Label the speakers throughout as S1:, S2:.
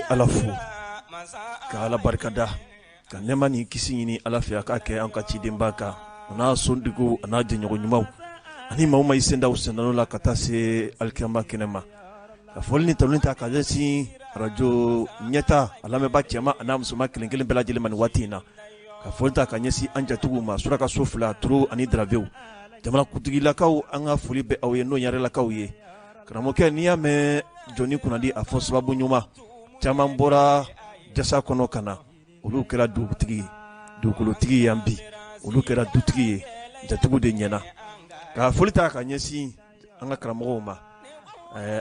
S1: ala fo ka ala barikada ka nema ni kisi ɲini ala fɛ a k'a kɛ an ka cidenba kan n'a sondigiw n'a jɛɲɔgɔn ɲumanw ani maa ma i sendaw sendano la ka taa se alikiyama kɛnɛ ma ka fɔli ni taloni ta ka ɲɛsin radio ɲɛta a lamɛnba cɛma a n'a musoman kelen kelen bɛɛ lajɛlen ma nin waati in na ka fɔli ta ka ɲɛsin an jatigiw ma suraka so fila turu ani darabew jamana kuntigilakaw an ka foli bɛ aw ye n'o yarelakaw ye karamɔgɔkɛ n'i y'a mɛn jɔnni kunnadi a fɔ sababu ɲuman caman bɔra jasa kɔnɔ ka na olu kɛra dugukolotigi yan bi olu kɛra dutigi ye jatigiw de ɲɛna ka foli ta ka ɲɛsin an ka karamɔgɔw ma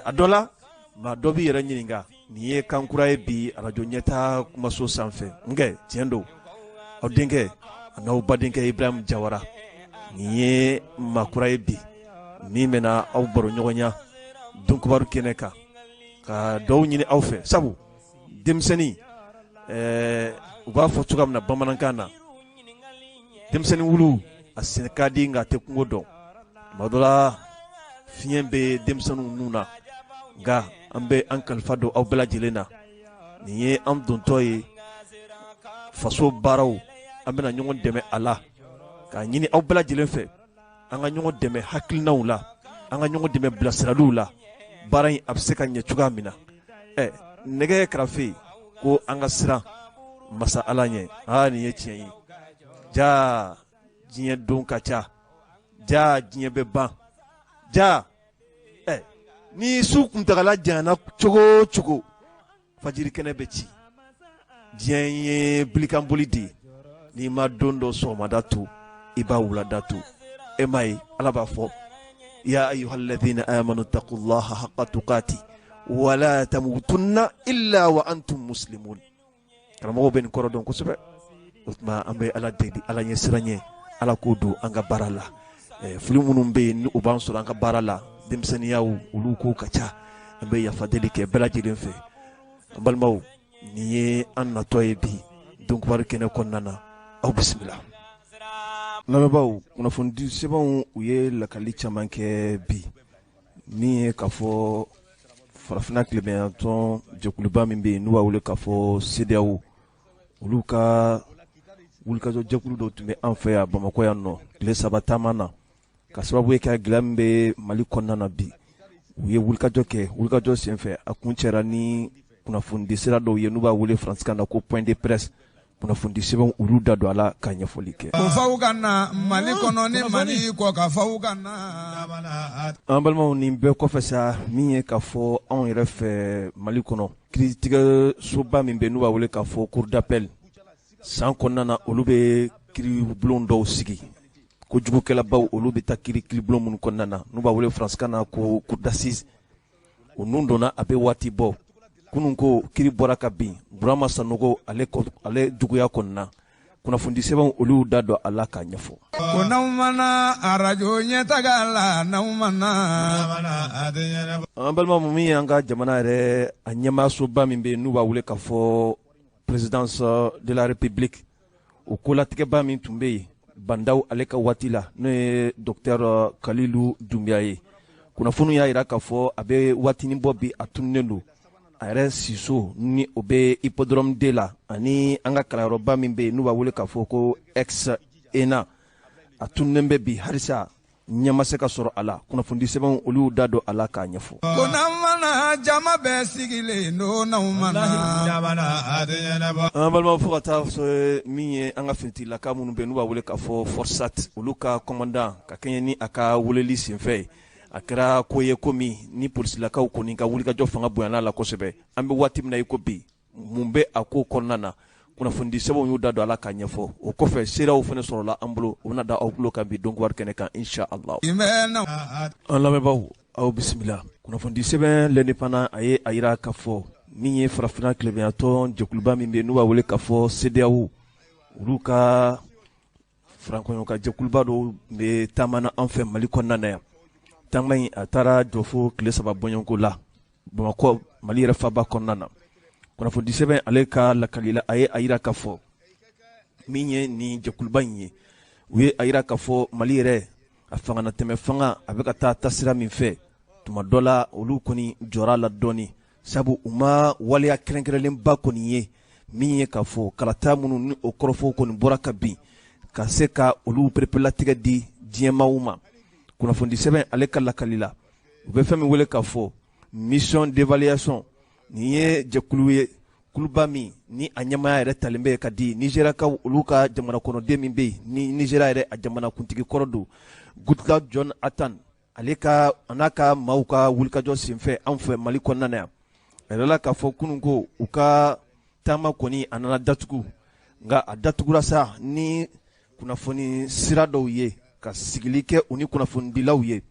S1: a dɔ la maa dɔ b'i yɛrɛ ɲininka nin ye kankura ye bi radio ɲɛta kumaso sanfɛ nkɛ tiɲɛ don aw denkɛ a n'aw badenkɛ Ibrahim Jawara nin ye maakura ye bi min bɛna aw baro ɲɔgɔnya donkibaru kɛnɛ kan ka dɔw ɲini aw fɛ sabu denmisɛnnin u b'a fɔ cogoya min na bamanankan na denmisɛnnin wulu a sɛnɛ ka di nka a tɛ kungo dɔn tuma dɔ la fiɲɛ bɛ denmisɛnninw nun na nka an bɛ an kalifa don aw bɛɛ lajɛlen na nin ye an dontɔ ye faso baaraw an bɛna ɲɔgɔn dɛmɛ a la k'a ɲini aw bɛɛ lajɛlen fɛ an ka ɲɔgɔn dɛmɛ hakilinaw la an ka ɲɔgɔn dɛmɛ bilasiraliw la baara in a bɛ se ka ɲɛ cogoya min na nɛgɛ kɛrɛfɛ ko an ka siran masa ala ɲɛ nin ye tiɲɛ ye jaa diɲɛ don ka ca jaa diɲɛ bɛ ban jaa ni su kuntagala janyana cogo o cogo fajiri kɛnɛ bɛ ci diɲɛ ye bilikanboli de ye n'i ma don dɔ sɔgɔmada to i b'a wulada to e ma ye ala b'a fɔ ya ayyuhalladhina amanu taqullaha haqqa tuqati wala tamutunna illa wa antum muslimun karamɔgɔw bɛ nin kɔrɔ dɔn kosɛbɛ o tuma an bɛ ala deli ala ɲɛ siran ɲɛ ala k'o don an ka baara la fili minnu bɛ yen ni o b'an sɔrɔ an ka baara la denmisɛnniyaw olu ko ka ca an bɛ yafa deli kɛ bɛɛ lajɛlen fɛ an balimaw nin ye an natɔ ye bi donkibaru kɛnɛ kɔnɔna na aw bisimila lamɛnbaaw kunnafoni sɛbɛnw u ye lakali caman kɛ bi min ye k'a fɔ farafinna tilebɛnyantɔn jɛkuluba min bɛ yen n'u b'a wele k'a fɔ CEDEAO olu ka wulikajɔ jɛkulu dɔw tun bɛ an fɛ yan Bamakɔ yan nɔ tile 3 taama na ka sababu ye kɛ gɛlɛya min bɛ Mali kɔnɔna na bi u ye wulikajɔ kɛ wulikajɔ senfɛ a kun cɛra ni kunnafoni sira dɔw ye n'u b'a wele faransikan na ko point de presse kunnafoni sɛbɛnw olu da don a la ka ɲɛfɔli kɛ.
S2: Ko faw ka na Mali kɔnɔ ni Mali kɔ ka faw ka na.
S1: An balimaw nin bɛɛ kɔfɛ sa min ye k'a fɔ anw yɛrɛ fɛ Mali kɔnɔ kiiritigɛsoba min bɛ n'u b'a wele k'a fɔ cour d'appel san kɔnɔna na olu bɛ kiiribulon dɔw sigi kojugukɛlabaw olu bɛ taa kiiribulon minnu kɔnɔna na n'u b'a wele faransikan na ko cour d'assises o nun donna a bɛ waati bɔ kunun ko kiri bɔra ka bin Burama Sanogo ale juguya kɔnɔna kunnafoni sɛbɛnw olu da don a la k'a ɲɛfɔ.
S2: Ko n'aw mana radio ɲɛtaga la n'aw mana.
S1: An balima min ye an ka jamana yɛrɛ a ɲɛmaasoba min bɛ yen n'u b'a wele k'a fɔ présidence de la république o kolatigɛba min tun bɛ yen Bandaw ale ka waati la n'o ye docteur Kalilu Dunbiya ye kunnafoni y'a jira k'a fɔ a bɛ waatinin bɔ bi a tununnen don a yɛrɛ siso ni o bɛ hippodrome de la ani an ka kalanyɔrɔba min bɛ yen n'u b'a wele k'a fɔ ko ex ENA a tununnen bɛ bi halisa ɲɛ ma se ka sɔrɔ a la kunnafoni sɛbɛnw olu da don a la k'a ɲɛfɔ.
S2: Ko n'aw mana jama bɛɛ sigilen don n'aw mana.
S1: An balimaw fo ka taa fɔ min ye an ka finitigilaka minnu bɛ yen n'u b'a wele k'a fɔ Forsat olu ka commandant ka kɛɲɛ ni a ka weleli senfɛ a kɛra ko ye ko min ni polisilakaw kɔni ka wulikajɔ fanga bonyana la kosɛbɛ an bɛ waati min na i ko bi mun bɛ a ko kɔnɔna na kunnafoni sɛbɛnw y'u da don a la k'a ɲɛfɔ o kɔfɛ seeraw fana sɔrɔla an bolo o bɛna da aw tulo kan bi donkibaru kɛnɛ kan inshallah. An lamɛnbaaw aw bisimila kunnafoni sɛbɛn l'indépendant a ye a jira k'a fɔ min ye farafinna tilebɛnyantɔn jɛkuluba min bɛ yen n'u b'a wele k'a fɔ CEDEAO olu ka farakɔɲɔ ka jɛkuluba dɔw bɛ taamana an fɛ Mali kɔnɔna na yan. Taama in a taara jɔ fo tile 3 bɔɲɔnko la Bamakɔ Mali yɛrɛ faaba kɔnɔna na kunnafoni sɛbɛn ale ka lakali la a ye a jira k'a fɔ min ye nin jɛkuluba in ye u ye a jira k'a fɔ Mali yɛrɛ a fanganatɛmɛ fanga a bɛ ka taa tasira min fɛ tuma dɔ la olu kɔni jɔra la dɔɔni sabu u ma waleya kɛrɛnkɛrɛnlenba kɔni ye min ye k'a fɔ kalata minnu ni o kɔrɔfɔw kɔni bɔra ka bin ka se ka olu perepelatigɛ di diɲɛmaaw ma kunnafoni sɛbɛn ale ka lakali la u bɛ fɛn min wele k'a fɔ mission d'évaluation nin ye jɛkulu ye kuluba min ni a ɲɛmaya yɛrɛ talen bɛ ka di nizeriyakaw olu ka jamana kɔnɔden min bɛ yen ni nizeriya yɛrɛ a jamana kuntigi kɔrɔ don Goodluck Jonathan ale ka a n'a ka maaw ka wulikajɔ senfɛ anw fɛ Mali kɔnɔna yan a yɛrɛla k'a fɔ kunun ko u ka taama kɔni a nana datugu nka a datugura sa ni kunnafoni sira dɔw ye ka sigili kɛ u ni kunnafonidilaw ye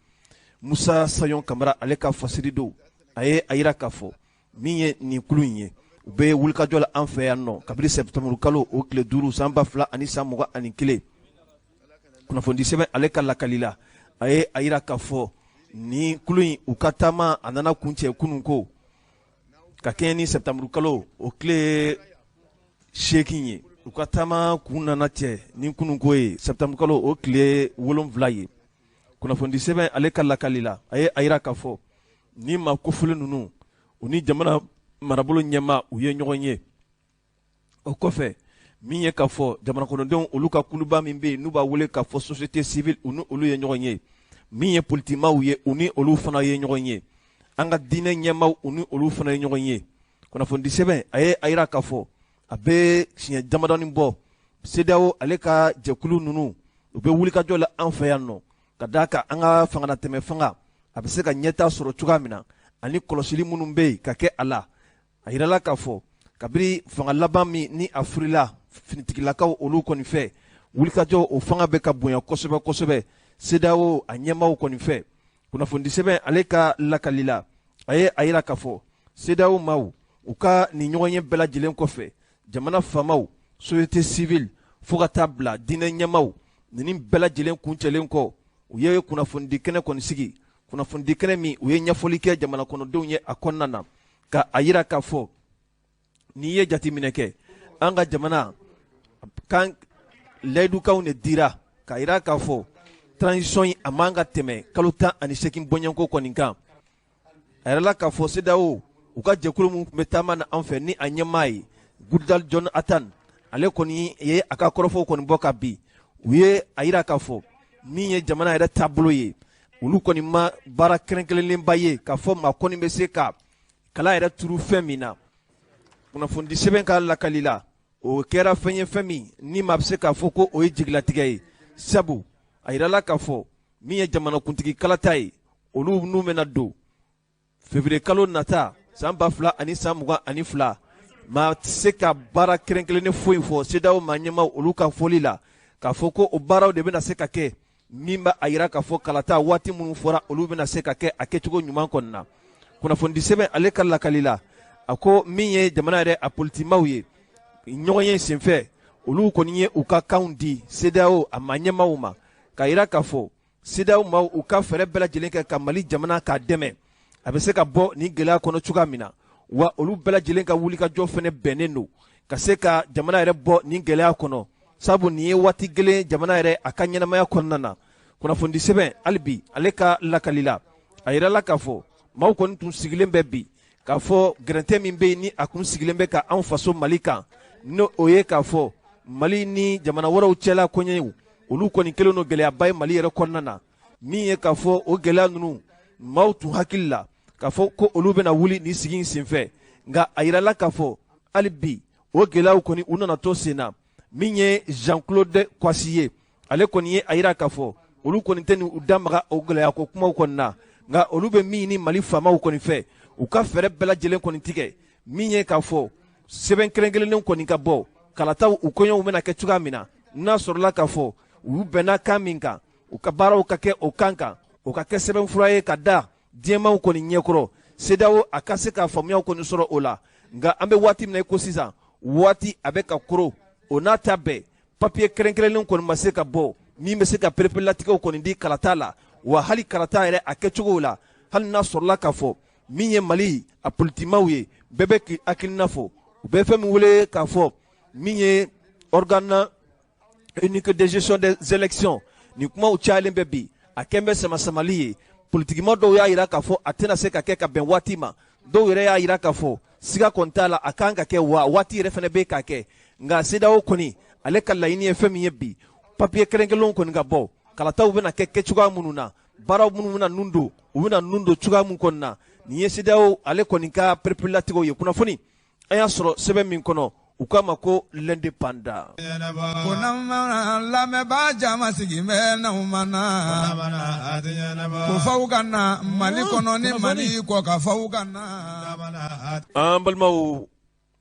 S1: Musa Sayon Kamara ale ka fasiri don a ye a yira k'a fɔ min ye nin kulu in ye u bɛ wulikajɔ la an fɛ yan nɔ kabini sɛpitɛmburu kalo o tile 5 san 2021 kunnafoni sɛbɛn ale ka lakali la a ye a yira k'a fɔ nin kulu in u ka taama a nana kuncɛ kunun ko ka kɛɲɛ ni sɛpitɛmburu kalo o tile 8 ye u ka taama kun nana cɛ ni kunun ko ye sɛpitɛmburu kalo o tile 7 ye kunnafoni sɛbɛn ale ka lakali la a ye a yira k'a fɔ ni maa kofɔlen ninnu u ni jamana marabolo ɲɛma u ye ɲɔgɔn ye o kɔfɛ min ye k'a fɔ jamana kɔnɔdenw olu ka kuluba min bɛ yen n'u b'a wele k'a fɔ société civile u ni olu ye ɲɔgɔn ye min ye politikimaw ye u ni olu fana ye ɲɔgɔn ye an ka diinɛ ɲɛmaw u ni olu fana ye ɲɔgɔn ye kunnafoni sɛbɛn a ye a yira k'a fɔ a bɛ siɲɛ damadɔni bɔ CEDEAO ale ka jɛkulu ninnu u bɛ wulikajɔ la an fɛ yan nɔ ka d'a kan an ka fangatɛmɛ fanga a bɛ se ka ɲɛta sɔrɔ cogoya min na ani kɔlɔsili minnu bɛ yen ka kɛ a la a yirala k'a fɔ kabini fanga laban min ni a furila finitigilakaw olu kɔni fɛ wulikajɔ o fanga bɛ ka bonya kosɛbɛ kosɛbɛ CEDEAO a ɲɛmaaw kɔni fɛ kunnafoni sɛbɛn ale ka lakali la a ye a yira k'a fɔ CEDEAO maaw u ka nin ɲɔgɔn ye bɛɛ lajɛlen kɔfɛ jamana faamaw société civile fo ka taa bila diinɛ ɲɛmaaw nin bɛɛ lajɛlen kuncɛlen kɔ u ye kunnafonidi kɛnɛ kɔni sigi kunnafonidi kɛnɛ min u ye ɲɛfɔli kɛ jamana kɔnɔdenw ye a kɔnɔna na ka a yira k'a fɔ n'i ye jateminɛ kɛ an ka jamana kan layidukanw de dira k'a yira k'a fɔ transition in a man ka tɛmɛ kalo 18 bɔɲɛnko kɔni kan a yɛrɛla k'a fɔ CEDEAO u ka jɛkulu min tun bɛ taama na an fɛ ni a ɲɛmaa ye Goodluck Jonathan ale kɔni ye a ka kɔrɔfɔw kɔni bɔ ka bin u ye a yira k'a fɔ min ye jamana yɛrɛ taabolo ye olu kɔni ma baara kɛrɛnkɛrɛnlenba ye k'a fɔ maa kɔni bɛ se ka kala yɛrɛ turu fɛn min na kunnafoni sɛbɛn ka lakali la o kɛra fɛn ye fɛn min ni maa bɛ se k'a fɔ ko o ye jigilatigɛ ye sabu a yirala k'a fɔ min ye jamanakuntigi kalata ye olu n'u bɛna don février kalo nata san 2022 maa tɛ se ka baara kɛrɛnkɛrɛnnen foyi fɔ CEDEAO maa ɲɛmaw olu ka fɔli la k'a fɔ ko o baaraw de bɛna se ka kɛ min b'a a yira k'a fɔ kalata waati minnu fɔra olu bɛna se ka kɛ a kɛcogo ɲuman kɔnɔna na kunnafoni sɛbɛn ale ka lakali la a ko min ye jamana yɛrɛ a politikimaw ye ɲɔgɔn ye senfɛ olu kɔni ye u ka kanw di CEDEAO a maa ɲɛmaw ma k'a yira k'a fɔ CEDEAO maaw u ka fɛɛrɛ bɛɛ lajɛlen kɛ ka Mali jamana k'a dɛmɛ a bɛ se ka bɔ nin gɛlɛya kɔnɔ cogoya min na wa olu bɛɛ lajɛlen ka wulikajɔ fɛnɛ bɛnnen don ka se ka jamana yɛrɛ bɔ nin gɛlɛya kɔnɔ sabu nin ye waati gɛlɛn jamana yɛrɛ a ka ɲɛnamaya kɔnɔna na kunnafoni sɛbɛn hali bi ale ka lakali la a yirala k'a fɔ maaw kɔni tun sigilen bɛ bi k'a fɔ gɛrɛntɛ min bɛ yen ni a kun sigilen bɛ ka anw faso Mali kan n'o o ye k'a fɔ Mali ni jamana wɛrɛw cɛla kɔɲɛw olu kɔni kɛlen don gɛlɛyaba ye Mali yɛrɛ kɔnɔna na min ye k'a fɔ o gɛlɛya ninnu maaw tun hakili la k'a fɔ ko olu bɛna wuli nin sigi in senfɛ nka a yirala k'a fɔ hali bi o gɛlɛyaw kɔni u nana to sen na min ye Jean-Claude Kwasi ye ale kɔni ye a yira k'a fɔ olu kɔni tɛ u damaga o gɛlɛya ko kumaw kɔni na nka olu bɛ min ni Mali faamaw kɔni fɛ u ka fɛɛrɛ bɛɛ lajɛlen kɔni tigɛ min ye k'a fɔ sɛbɛn kɛrɛnkɛrɛnnen kɔni ka bɔ kalataw u kɔɲɔw bɛna kɛ cogoya min na n'a sɔrɔla k'a fɔ u bɛnna kan min kan u ka baaraw ka kɛ o kan kan o ka kɛ sɛbɛnfura ye ka da diɲɛmaw kɔni ɲɛkɔrɔ CEDEAO a ka se ka faamuyaw kɔni sɔrɔ o la nka an bɛ waati min na i ko sisan waati a bɛ ka koron o n'a ta bɛɛ papiye kɛrɛnkɛrɛnnen kɔni ma se ka bɔ min bɛ se ka perepelatigɛw kɔni di kalata la wa hali kalata yɛrɛ a kɛcogow la hali n'a sɔrɔla k'a fɔ min ye Mali a politikimaw ye bɛɛ bɛ k'i hakilina fɔ u bɛ fɛn min wele k'a fɔ min ye organe unique de gestion des élections nin kumaw cayalen bɛ bi a kɛn bɛ samasamali ye politikima dɔw y'a yira k'a fɔ a tɛna se ka kɛ ka bɛn waati ma dɔw yɛrɛ y'a yira k'a fɔ siga kɔni t'a la a kan ka kɛ wa waati yɛrɛ fana bɛ k'a kɛ nka CEDEAO kɔni ale ka laɲini ye fɛn min ye bi papiye kɛrɛnkɛrɛnlenw kɔni ka bɔ kalataw bɛna kɛ kɛcogoya minnu na baaraw minnu bɛna nun don u bɛna nun don cogoya min kɔni na nin ye CEDEAO ale kɔni ka pereperelatigɛw ye kunnafoni an y'a sɔrɔ sɛbɛn min kɔnɔ u k'a ma ko l'indépendant.
S2: ko n'an lamɛnbaa jama sigi bɛ n'anw ma na ko faw ka na Mali kɔnɔ ni Mali kɔ ka faw ka na.
S1: An balimaw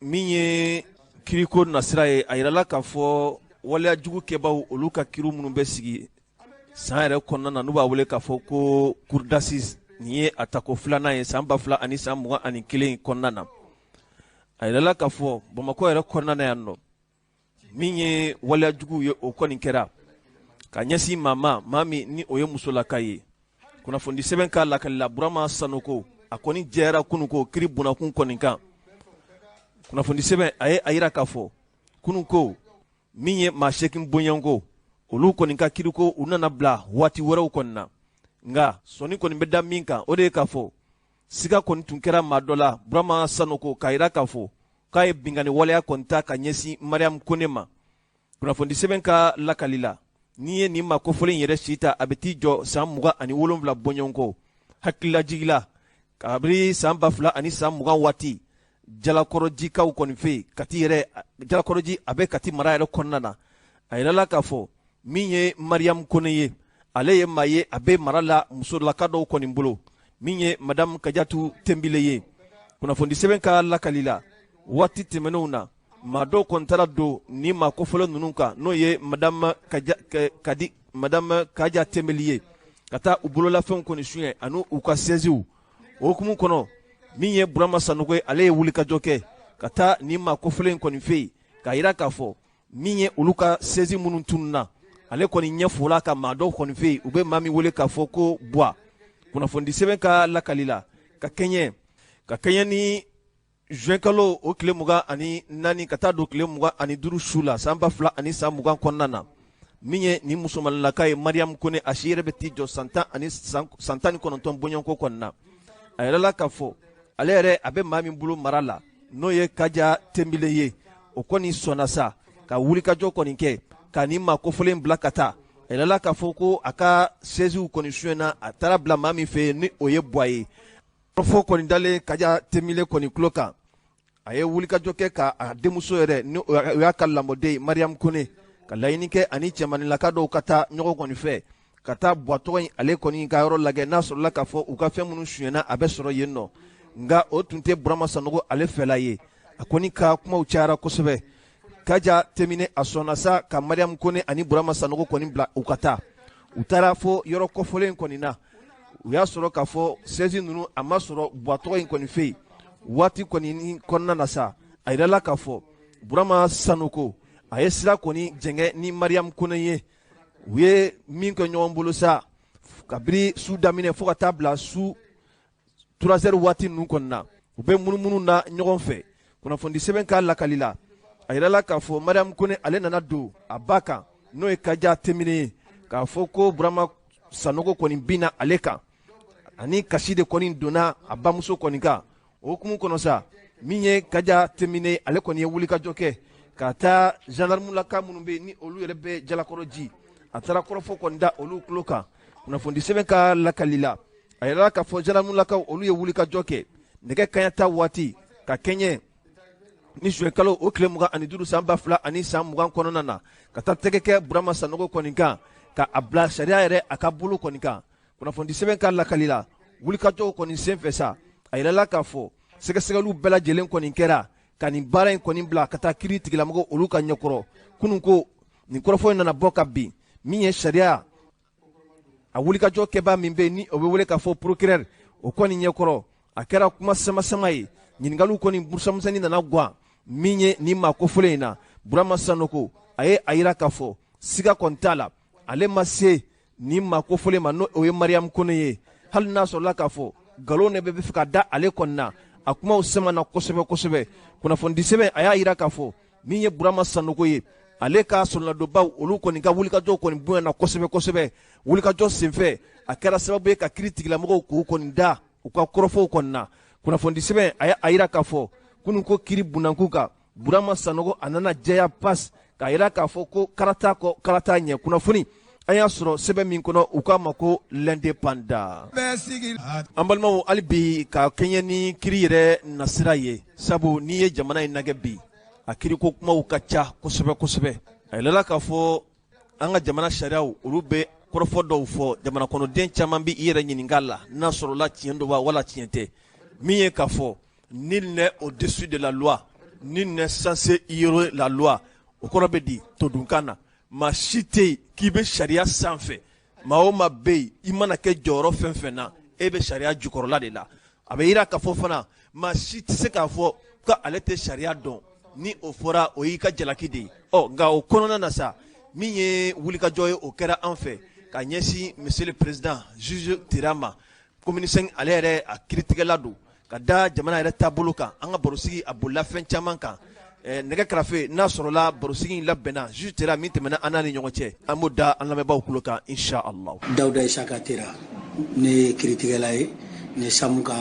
S1: min ye kiriko nasira ye a yirala k'a fɔ waleya jugu kɛbaw olu ka kiriw minnu bɛ sigi san yɛrɛ kɔnɔna na n'u b'a wele k'a fɔ ko cour d'assises nin ye a tako filanan ye san 2000 ani san 21 kɔnɔna na a yirala k'a fɔ Bamakɔ yɛrɛ kɔnɔna na yan nɔ min ye waleya jugu ye o kɔni kɛra ka ɲɛsin maa min ni o ye musolaka ye kunnafoni sɛbɛn k'a lakalila Burama Sanogo a kɔni jɛra kunun ko kiri bunakun kɔni kan kunnafoni sɛbɛn a ye a yira k'a fɔ kunun ko min ye maa 8 bonyanko olu kɔni ka kiriko u nana bila waati wɛrɛw kɔni na nka sɔni kɔni bɛ da min kan o de ye k'a fɔ siga kɔni tun kɛra maa dɔ la Burama Sanogo k'a yira k'a fɔ k'a ye bingani waleya kɔni ta ka ɲɛsin Mariam Kone ma kunnafoni sɛbɛn ka lakali la n'i ye nin maa kofɔlen yɛrɛ si ta a bɛ t'i jɔ san 27 bɔɲɔgɔnko hakililajigila kabiri san 2000 ani san 20 waati jalakɔrɔjikaw kɔni fɛ yen Kati yɛrɛ jalakɔrɔji a bɛ Kati mara yɛrɛ kɔnɔna na a yirala k'a fɔ min ye Mariam Kone ye ale ye maa ye a bɛ mara la musolaka dɔw kɔni bolo min ye Madame Kajatu Tembile ye kunnafoni sɛbɛn ka lakali la waati tɛmɛnenw na maa dɔw kɔni taara don ni maa kofɔlen ninnu kan n'o ye Madame Kaja Tembele ye ka taa u bololafɛnw kɔni suɲɛ ani u ka sɛziw o hukumu kɔnɔ min ye Burama Sanogo ye ale ye wulikajɔ kɛ ka taa ni maa kofɔlen kɔni fɛ yen k'a yira k'a fɔ min ye olu ka sɛzi minnu tununna ale kɔni ɲɛfɔla ka maa dɔw kɔni fɛ yen u bɛ maa min wele k'a fɔ ko Buwa kunnafoni sɛbɛn ka lakali la ka kɛɲɛ ni juin kalo o tile 24 ka taa don tile 25 su la san 2000 ani san 20 kɔnɔna na min ye nin musomanlaka ye Mariam Kone a si yɛrɛ bɛ t'i jɔ san 19 bɔɲɔgɔnko kɔni na a yɛrɛla k'a fɔ ale yɛrɛ a bɛ maa min bolo mara la n'o ye Kaja Tembele ye o kɔni sɔnna sa ka wulikajɔ kɔni kɛ ka nin maa kofɔlen bila ka taa a yɛrɛla k'a fɔ ko a ka sɛziw kɔni suɲɛna a taara bila maa min fɛ yen ni o ye Buwa ye fɔ kɔni dalen Kaja Tembele kɔni tulo kan a ye wulikajɔ kɛ k'a denmuso yɛrɛ ni o y'a ka lamɔden Mariam Kone ka laɲini kɛ ani cɛmanilaka dɔw ka taa ɲɔgɔn kɔni fɛ ka taa Buwa tɔgɔ in ale kɔni ka yɔrɔ lajɛ n'a sɔrɔla k'a fɔ u ka fɛn minnu suɲɛna a bɛ sɔrɔ yen nɔ nka o tun tɛ Burama Sanogo ale fɛla ye a kɔni ka kumaw cayara kosɛbɛ Kaja Tembele a sɔnna sa ka Mariam Kone ani Burama Sanogo kɔni bila u ka taa u taara fɔ yɔrɔ kɔfɔlen kɔni na u y'a sɔrɔ k'a fɔ sɛzi ninnu a ma sɔrɔ Buwa tɔgɔ in kɔni fɛ yen waati kɔni ni kɔnɔna na sa a yirala k'a fɔ Burama Sanogo a ye sira kɔni jɛngɛ ni Mariam Kone ye u ye min kɛ ɲɔgɔn bolo sa kabiri su daminɛ fo ka taa bila su 3 heures waati ninnu kɔni na u bɛ munumunu na ɲɔgɔn fɛ kunnafoni sɛbɛn k'a lakali la a yirala k'a fɔ Mariam Kone ale nana don a ba kan n'o ye Kaja Tembele ye k'a fɔ ko Burama Sanogo kɔni binna ale kan ani kasi de kɔni donna a bamuso kɔni kan o hukumu kɔnɔ sa min ye Kaja Tembele ale kɔni ye wulikajɔ kɛ ka taa gendarmelaka minnu bɛ yen ni olu yɛrɛ bɛ jalakɔrɔji a taara kɔrɔfɔ kɔni da olu tulo kan kunnafoni sɛbɛn ka lakali la a yirala k'a fɔ gendarmelakaw olu ye wulikajɔ kɛ nɛgɛ kaɲɛ ta waati ka kɛɲɛ ni juin kalo o tile 25 san 2000 ani san 20 kɔnɔna na ka taa tɛgɛ kɛ Burama Sanogo kɔni kan ka a bila sariya yɛrɛ a ka bolo kɔni kan kunnafoni sɛbɛn ka lakali la wulikajɔw kɔni senfɛ sa a yirala k'a fɔ sɛgɛsɛgɛliw bɛɛ lajɛlen kɔni kɛra ka nin baara in kɔni bila ka taa kiiri tigilamɔgɔw olu ka ɲɛkɔrɔ kunun ko nin kɔrɔfɔ in nana bɔ ka bin min ye sariya a wulikajɔ kɛbaa min bɛ yen ni o bɛ wele k'a fɔ procureur o kɔni ɲɛkɔrɔ a kɛra kuma sama ye ɲininkaliw kɔni burusamusɛnnin nana guwan min ye nin maa kofɔlen in na Burama Sanogo a ye a yira k'a fɔ siga kɔni t'a la ale ma se nin maa kofɔlen ma n'o ye Mariam Kone ye hali n'a sɔrɔla k'a fɔ nkalon de bɛ fɛ ka da ale kɔni na a kumaw sɛmɛna kosɛbɛ kunnafoni sɛbɛn a y'a yira k'a fɔ min ye Burama Sanogo ye ale ka sɔrɔladonbaw olu kɔni ka wulikajɔ kɔni bonyana kosɛbɛ wulikajɔ senfɛ a kɛra sababu ye ka kiiri tigilamɔgɔw k'u kɔni da u ka kɔrɔfɔw kɔni na kunnafoni sɛbɛn a yira k'a fɔ kunun ko kiri bunanku kan Burama Sanogo a nana jɛya pas k'a yira k'a fɔ ko karata ɲɛ kunnafoni an y'a sɔrɔ sɛbɛn min kɔnɔ u k'a ma ko l'indépendant. An balimaw hali bi ka kɛɲɛ ni kiri yɛrɛ nasira ye sabu n'i ye jamana in lajɛ bi a kiriko kumaw ka ca kosɛbɛ kosɛbɛ a yɛlɛla k'a fɔ an ka jamana sariyaw olu bɛ kɔrɔfɔ dɔw fɔ jamana kɔnɔden caman bi i yɛrɛ ɲininka la n'a sɔrɔla tiɲɛ don wa wala tiɲɛ tɛ min ye k'a fɔ nul n'est au-dessus de la loi nul n'est censé ignorer la loi o kɔrɔ bɛ di todunkan na maa si tɛ yen k'i bɛ sariya sanfɛ maa o maa bɛ yen i mana kɛ jɔyɔrɔ fɛn fɛn na e bɛ sariya jukɔrɔla de la a bɛ yira k'a fɔ fana maa si tɛ se k'a fɔ ko ale tɛ sariya dɔn ni o fɔra o y'i ka jalaki de ye nka o kɔnɔna na sa min ye wulikajɔ ye o kɛra an fɛ ka ɲɛsin monsieur le président juge Tirama commune 5 ale yɛrɛ a kiritigɛla don ka da jamana yɛrɛ taabolo kan an ka barosigi a bolila fɛn caman kan nɛgɛ kɛrɛfɛ n'a sɔrɔla barosigi in labɛnna juge Tera min tɛmɛna an n'a ni ɲɔgɔn cɛ an b'o da an lamɛnbaaw kulo kan inshallah.
S3: Dawuda Isaka Tera ne kiritigɛla ye ne samu ka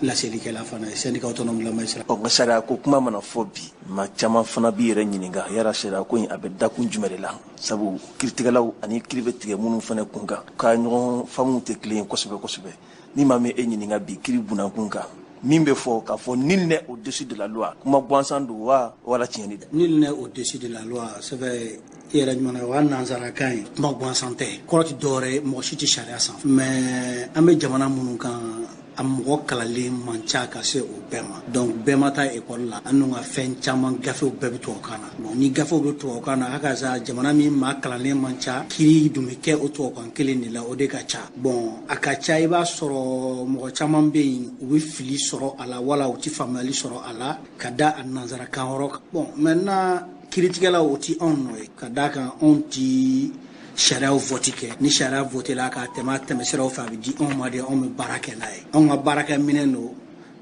S3: laselikɛla fana ye syndicat autonome la magistrat.
S1: Nka sariya ko kuma mana fɔ bi maa caman fana b'i yɛrɛ ɲininka yala sariya ko in a bɛ dakun jumɛn de la sabu kiritigɛlaw ani kiri bɛ tigɛ minnu fana kun kan ka ɲɔgɔn faamuw tɛ kelen ye kosɛbɛ kosɛbɛ ni maa min e ɲininka bi kiri bunakun kan min bɛ fɔ k'a fɔ nul n'est au-dessus de la loi kuma gansan don wa wala tiɲɛni don.
S3: Nul n'est au-dessus de la loi c'est vrai i yɛrɛ ɲuman o y'a nanzarakan ye kuma gansan tɛ kɔrɔ tɛ dɔwɛrɛ ye mɔgɔ si tɛ sariya sanfɛ mais an bɛ jamana minnu kan a mɔgɔ kalalen man ca ka se o bɛɛ ma donc bɛɛ ma taa école la an n'u ka fɛn caman gafew bɛɛ bɛ tubabukan na bon ni gafew bɛ tubabukan na a ka sa jamana min maa kalalen man ca kiri dun bɛ kɛ o tubabukan kelen de la o de ka ca bon a ka ca i b'a sɔrɔ mɔgɔ caman bɛ yen u bɛ fili sɔrɔ a la wala u tɛ faamuyali sɔrɔ a la ka da a nanzarakan yɔrɔ kan bon maintenant kiritigɛlaw o tɛ anw nɔ ye ka da kan anw tɛ sariyaw vote kɛ ni sariya vote la ka tɛmɛsiraw fɛ a bɛ di anw ma de anw bɛ baara kɛ n'a ye anw ka baarakɛminɛ don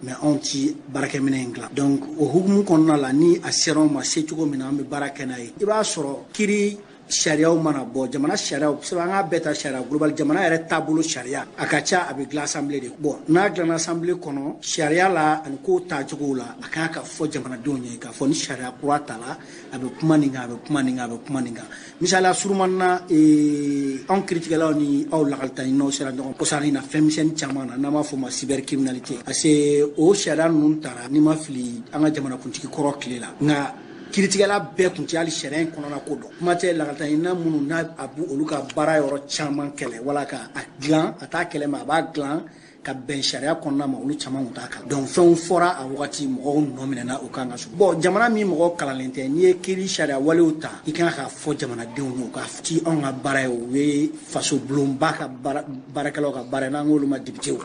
S3: mais anw tɛ baarakɛminɛ in dilan donc o hukumu kɔnɔna la ni a sera anw ma se cogo min na an bɛ baara kɛ n'a ye i b'a sɔrɔ kiri sariyaw mana bɔ jamana sariyaw sabu an ka bɛɛ ta sariya global jamana yɛrɛ taabolo sariya a ka ca a bɛ dilan assemblée de bon n'a dilanna assemblée kɔnɔ sariya la ani ko taacogo la a kan ka fɔ jamanadenw ye k'a fɔ ni sariya kura ta la a bɛ kuma nin kan a bɛ kuma nin kan a bɛ kuma nin kan misaliya surumani na anw kiritigɛlaw ni aw lakalita ɲininaw sera ɲɔgɔn kɔsani na fɛn misɛnnin caman na n'an b'a fɔ o ma cybercriminalité parce que o sariya ninnu taara n'i ma fili an ka jamanakuntigi kɔrɔ tile la nka kiritigɛla bɛɛ kun tɛ hali sariya in kɔnɔna ko dɔn kuma tɛ lakalita ɲinina minnu n'a b'u olu ka baara yɔrɔ caman kɛlɛ wala ka a dilan a t'a kɛlɛ ma a b'a dilan ka bɛn sariya kɔnɔna ma olu caman t'a kan donc fɛnw fɔra a wagati mɔgɔw nɔ minɛna o kan ka so bon jamana min mɔgɔ kalanlen tɛ n'i ye kiri sariya walew ta i kan ka fɔ jamanadenw ye o ka ti anw ka baara ye o ye faso bulonba ka baarakɛlaw ka baara ye n'an k'olu ma député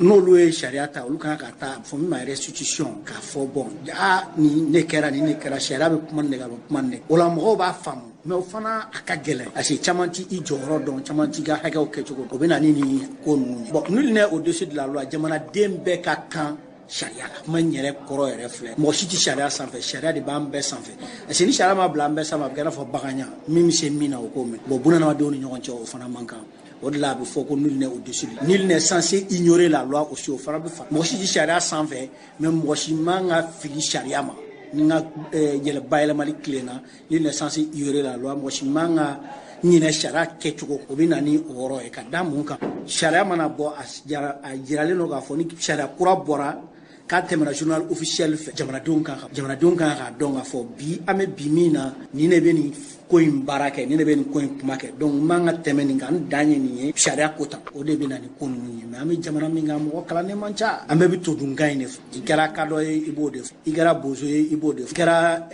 S3: n'olu ye sariya ta olu kan ka taa fɔ min ma restitution k'a fɔ bon nin ne kɛra sariya bɛ kuma nin de kan a bɛ kuma nin de o la mɔgɔw b'a faamu mais o fana a ka gɛlɛn parce que caman t'i jɔyɔrɔ dɔn caman t'i ka hakɛw kɛcogo o bɛ na ni nin ko ninnu ye bon nul n'est au-dessus de la loi jamanaden bɛɛ ka kan sariya la kuma in yɛrɛ kɔrɔ yɛrɛ filɛ mɔgɔ si tɛ sariya sanfɛ sariya de b'an bɛɛ sanfɛ parce que ni sariya ma bila an bɛɛ sanfɛ a bɛ kɛ i n'a fɔ baganya min bɛ se min na o k'o mɛn bon bunadamadenw ni ɲɔgɔn cɛ o fana man kan o de la a bɛ fɔ ko nul n'est au-dessus nul n'est censé ignorer la loi aussi o fana bɛ fa mɔgɔ si tɛ sariya sanfɛ mais mɔgɔ si man ka fili sariya ma ni n ka bayɛlɛmali tilenna nul n'est censé ignorer la loi mɔgɔ si man ka ɲinɛ sariya kɛcogo o bɛ na ni o yɔrɔ ye ka da mun kan sariya mana bɔ a jiralen don k'a fɔ ni sariya kura bɔra k'a tɛmɛna journal officiel fɛ jamanadenw kan k'a dɔn k'a fɔ bi an bɛ bi min na ni ne bɛ nin ko in baara kɛ ni ne bɛ nin ko in kuma kɛ donc n man ka tɛmɛ nin kan n dan ye nin ye sariya ko tan o de bɛ na ni ko ninnu ye mais an bɛ jamana min kan mɔgɔ kalannen man ca an bɛɛ bɛ todunkan in de fɔ i kɛra kadɔ ye i b'o de fɔ i kɛra bozo ye i b'o de fɔ i kɛra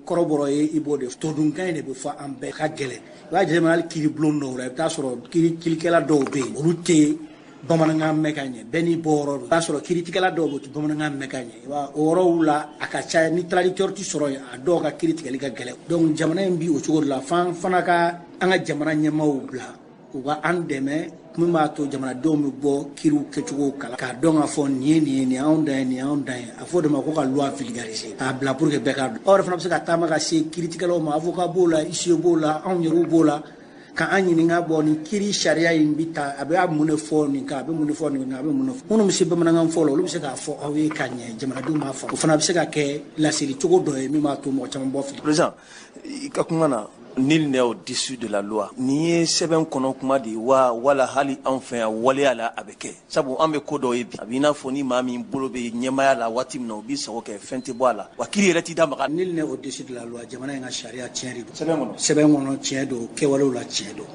S3: kɔrɔbɔrɔ ye i b'o de fɔ todunkan in de bɛ fɔ an bɛɛ ka gɛlɛn i b'a jateminɛ hali kiribulon dɔw la i bɛ taa sɔrɔ kirikɛla dɔw bɛ yen olu tɛ bamanankan mɛn ka ɲɛ bɛɛ n'i bɔyɔrɔ don i b'a sɔrɔ kiritigɛla dɔw bɛ tɛ bamanankan mɛn ka ɲɛ o yɔrɔw la a ka ca ni traducteur tɛ sɔrɔ yen a dɔw ka kiri tigɛli ka gɛlɛn donc jamana in bi o cogo de la f'an fana ka an ka jamana ɲɛmaaw bila u ka an dɛmɛ min b'a to jamanadenw bɛ bɔ kiriw kɛcogo kala k'a dɔn k'a fɔ nin ye anw dan ye nin ye anw dan ye a fɔ o de ma ko ka loi vulgariser k'a bila pour que bɛɛ k'a dɔn aw yɛrɛ fana bɛ se ka taama ka se kiritigɛlaw ma avocat b'o la huissier b'o la anw yɛrɛw b'o la ka an ɲininka bɔ nin kiri sariya in bi ta a bɛ a mun de fɔ nin kan a bɛ mun de fɔ nin kan a bɛ mun de fɔ minnu bɛ se bamanankan fɔ la olu bɛ se k'a fɔ aw ye ka ɲɛ jamanadenw b'a fɔ o fana bɛ se ka kɛ laseli cogo dɔ ye min b'a to mɔgɔ caman bɔ fili.
S1: Président i ka kuma na nul n'est au-dessus de la loi nin ye sɛbɛn kɔnɔ kuma de wa wala hali anw fɛ yan waleya la a bɛ kɛ sabu an bɛ ko dɔ ye bi a b'i n'a fɔ ni maa min bolo bɛ ɲɛmaya la waati min na o b'i sago kɛ fɛn tɛ bɔ a la wa kiiri yɛrɛ t'i da maga.
S3: Nul n'est au-dessus de la loi jamana in ka sariya tiɲɛ de don
S1: sɛbɛn
S3: kɔnɔ tiɲɛ don kɛwalew la tiɲɛ don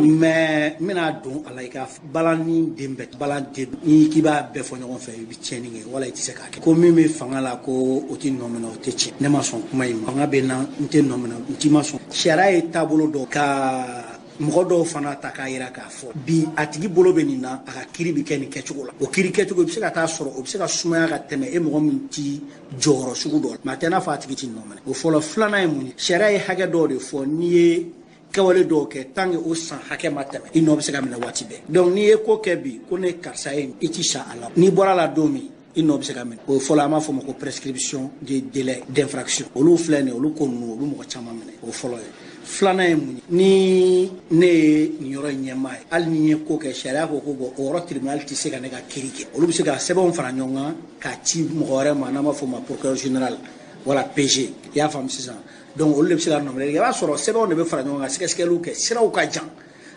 S3: mais n bɛna don a la i ka balan ni den bɛɛ balan den ni k'i b'a bɛɛ fɔ ɲɔgɔn fɛ i bɛ tiɲɛni kɛ wala i tɛ se k'a kɛ ko min bɛ fanga la ko o tɛ nɔ minɛ o tɛ tiɲɛ ne ma sɔn kuma in ma fanga bɛ na n tɛ nɔ minɛ n t'i ma sɔn sariya ye taabolo dɔ ka mɔgɔ dɔw fana ta k'a yira k'a fɔ bi a tigi bolo bɛ nin na a ka kiiri bɛ kɛ nin kɛcogo la o kiiri kɛcogo i bɛ se ka taa sɔrɔ o bɛ se ka sumaya ka tɛmɛ e mɔgɔ min ti jɔyɔrɔ sugu dɔ la mɛ a tɛ n'a fɔ a tigi ti nɔ minɛ o fɔlɔ filanan ye mun ye sariya ye hakɛ dɔw de fɔ n'i ye kɛwale dɔw kɛ tant que o san hakɛ ma tɛmɛ i nɔ bɛ se ka minɛ waati bɛɛ donc n'i ye ko kɛ bi ko ne karisa ye i ti sa a la n'i bɔra la don min i nɔ bɛ se ka minɛ o fɔlɔ an b'a fɔ o ma ko prescription de délai d'infraction olu filɛ nin ye olu ko ninnu olu mɔgɔ caman minɛ o fɔlɔ ye filanan ye mun ye ni ne ye nin yɔrɔ in ɲɛmaa ye hali ni ye ko kɛ sariya ko ko bɔn o yɔrɔ tribunal tɛ se ka ne ka kiiri kɛ olu bɛ se ka sɛbɛnw fara ɲɔgɔn kan k'a ci mɔgɔ wɛrɛ ma n'an b'a fɔ o ma procureur général wala PG i y'a faamu sisan donc olu de bɛ se ka nɔminɛ i b'a sɔrɔ sɛbɛnw de bɛ fara ɲɔgɔn kan sɛgɛsɛgɛliw kɛ siraw ka jan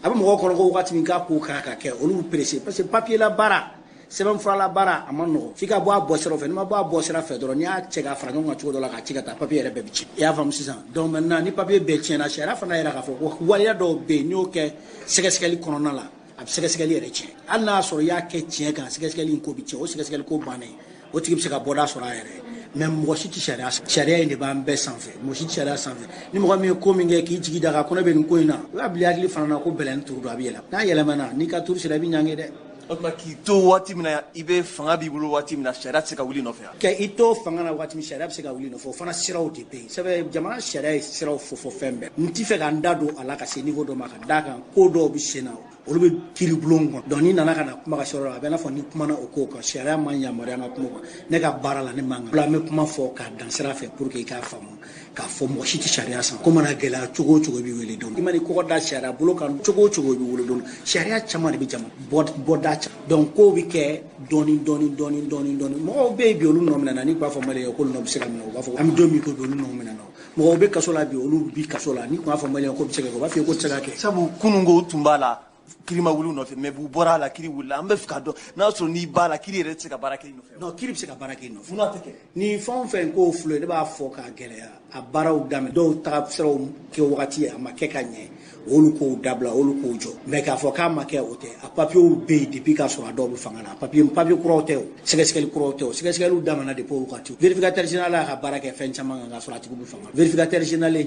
S3: a bɛ mɔgɔw kɔnɔ ko wagati min k'a ko k'a ka kɛ olu bɛ pressé parce que papier la baara sɛbɛn furala baara a ma nɔgɔ f'i ka bɔ a bɔ sira fɛ n'i ma bɔ a bɔ sira fɛ dɔrɔn n'i y'a cɛ k'a fara ɲɔgɔn kan cogo dɔ la k'a ci ka taa papier yɛrɛ bɛɛ bɛ tiɲɛ i y'a faamu sisan donc maintenant ni papier bɛɛ tiɲɛna sariya fana yɛrɛ k'a fɔ ko waleya dɔw bɛ yen n'i y'o kɛ sɛgɛsɛgɛli kɔnɔna la a bɛ sɛgɛsɛgɛli yɛrɛ tiɲɛ hali n'a y'a sɔrɔ i y'a kɛ tiɲɛ kan sɛgɛsɛgɛli in ko bɛ tiɲɛ o sɛgɛsɛgɛli ko bannen o tigi bɛ se ka bɔda sɔrɔ a yɛrɛ mais mɔgɔ si tɛ sariya sanfɛ sariya in de b'an bɛɛ sanfɛ mɔgɔ si tɛ sariya sanfɛ ni mɔgɔ min ye ko min kɛ k'i jigi da kan ko ne bɛ nin ko in na i b'a bila i hakili fana na ko bɛlɛnin turu don a bɛ yɛlɛma n'a yɛlɛmana n'i ka turu sera i bɛ ɲange dɛ.
S1: O tuma k'i to waati min na i bɛ fanga b'i bolo waati min na sariya tɛ se ka wuli nɔfɛ yan.
S3: Kɛ i to fanga na waati min sariya bɛ se ka wuli nɔfɛ o fana siraw de bɛ yen sɛbɛ jamana sariya ye siraw fɔ fɛn bɛɛ n t'i fɛ ka n da don a la ka se niveau dɔ ma ka d'a kan ko dɔw bɛ sen na olu bɛ kiiri bulon kɔnɔ donc n'i nana ka na kuma ka se yɔrɔ la a bɛ n'a fɔ ni kumana o ko kan sariya ma yamaruya n ka kuma o kan ne ka baara la ne man kan an bɛ kuma fɔ k'a dan sira fɛ pour que i k'a faamu k'a fɔ mɔgɔ si tɛ sariya san ko mana gɛlɛya cogo o cogo i bɛ wele don i ma ni kɔgɔ da sariya bolo kan cogo o cogo i bɛ wele don sariya caman de bɛ jama bɔda caman donc ko bɛ kɛ dɔɔni mɔgɔw bɛ yen bi olu nɔ minɛ na n'i b'a fɔ maliyɛn ko olu nɔ bɛ se ka minɛ o b'a fɔ an bɛ don min ko bi olu nɔ minɛ na mɔgɔw bɛ kaso la bi olu bi kaso la n'i tun b'a fɔ maliyɛn ko bɛ se ka kɛ o b'a fɔ i ko tɛ se ka kɛ.
S1: sabu kununko tun b'a la kiiri ma wuli nɔfɛ mais b'u bɔra a la kiiri wulila an bɛ fɛ ka dɔn n'a sɔrɔ n'i b'a la kiiri yɛrɛ tɛ se ka baara kɛ i nɔfɛ.
S3: non kiiri bɛ se ka baara kɛ i nɔfɛ.
S1: munna tɛ kɛ.
S3: ni fɛn o fɛn k'o filɛ ne b'a fɔ k'a gɛlɛya a baaraw daminɛ dɔw taga siraw kɛ wagati a ma kɛ ka ɲɛ olu k'o dabila olu k'o jɔ mais k'a fɔ k'a ma kɛ o tɛ a papiyew bɛ yen depuis k'a sɔrɔ a dɔw bɛ fanga la papiye kuraw tɛ o sɛgɛsɛgɛli kuraw tɛ o sɛgɛsɛgɛliw daminɛna depuis o wagati vérificateur général y'a ka baara kɛ fɛn caman kan k'a sɔrɔ a tigi bɛ fanga vérificateur général ye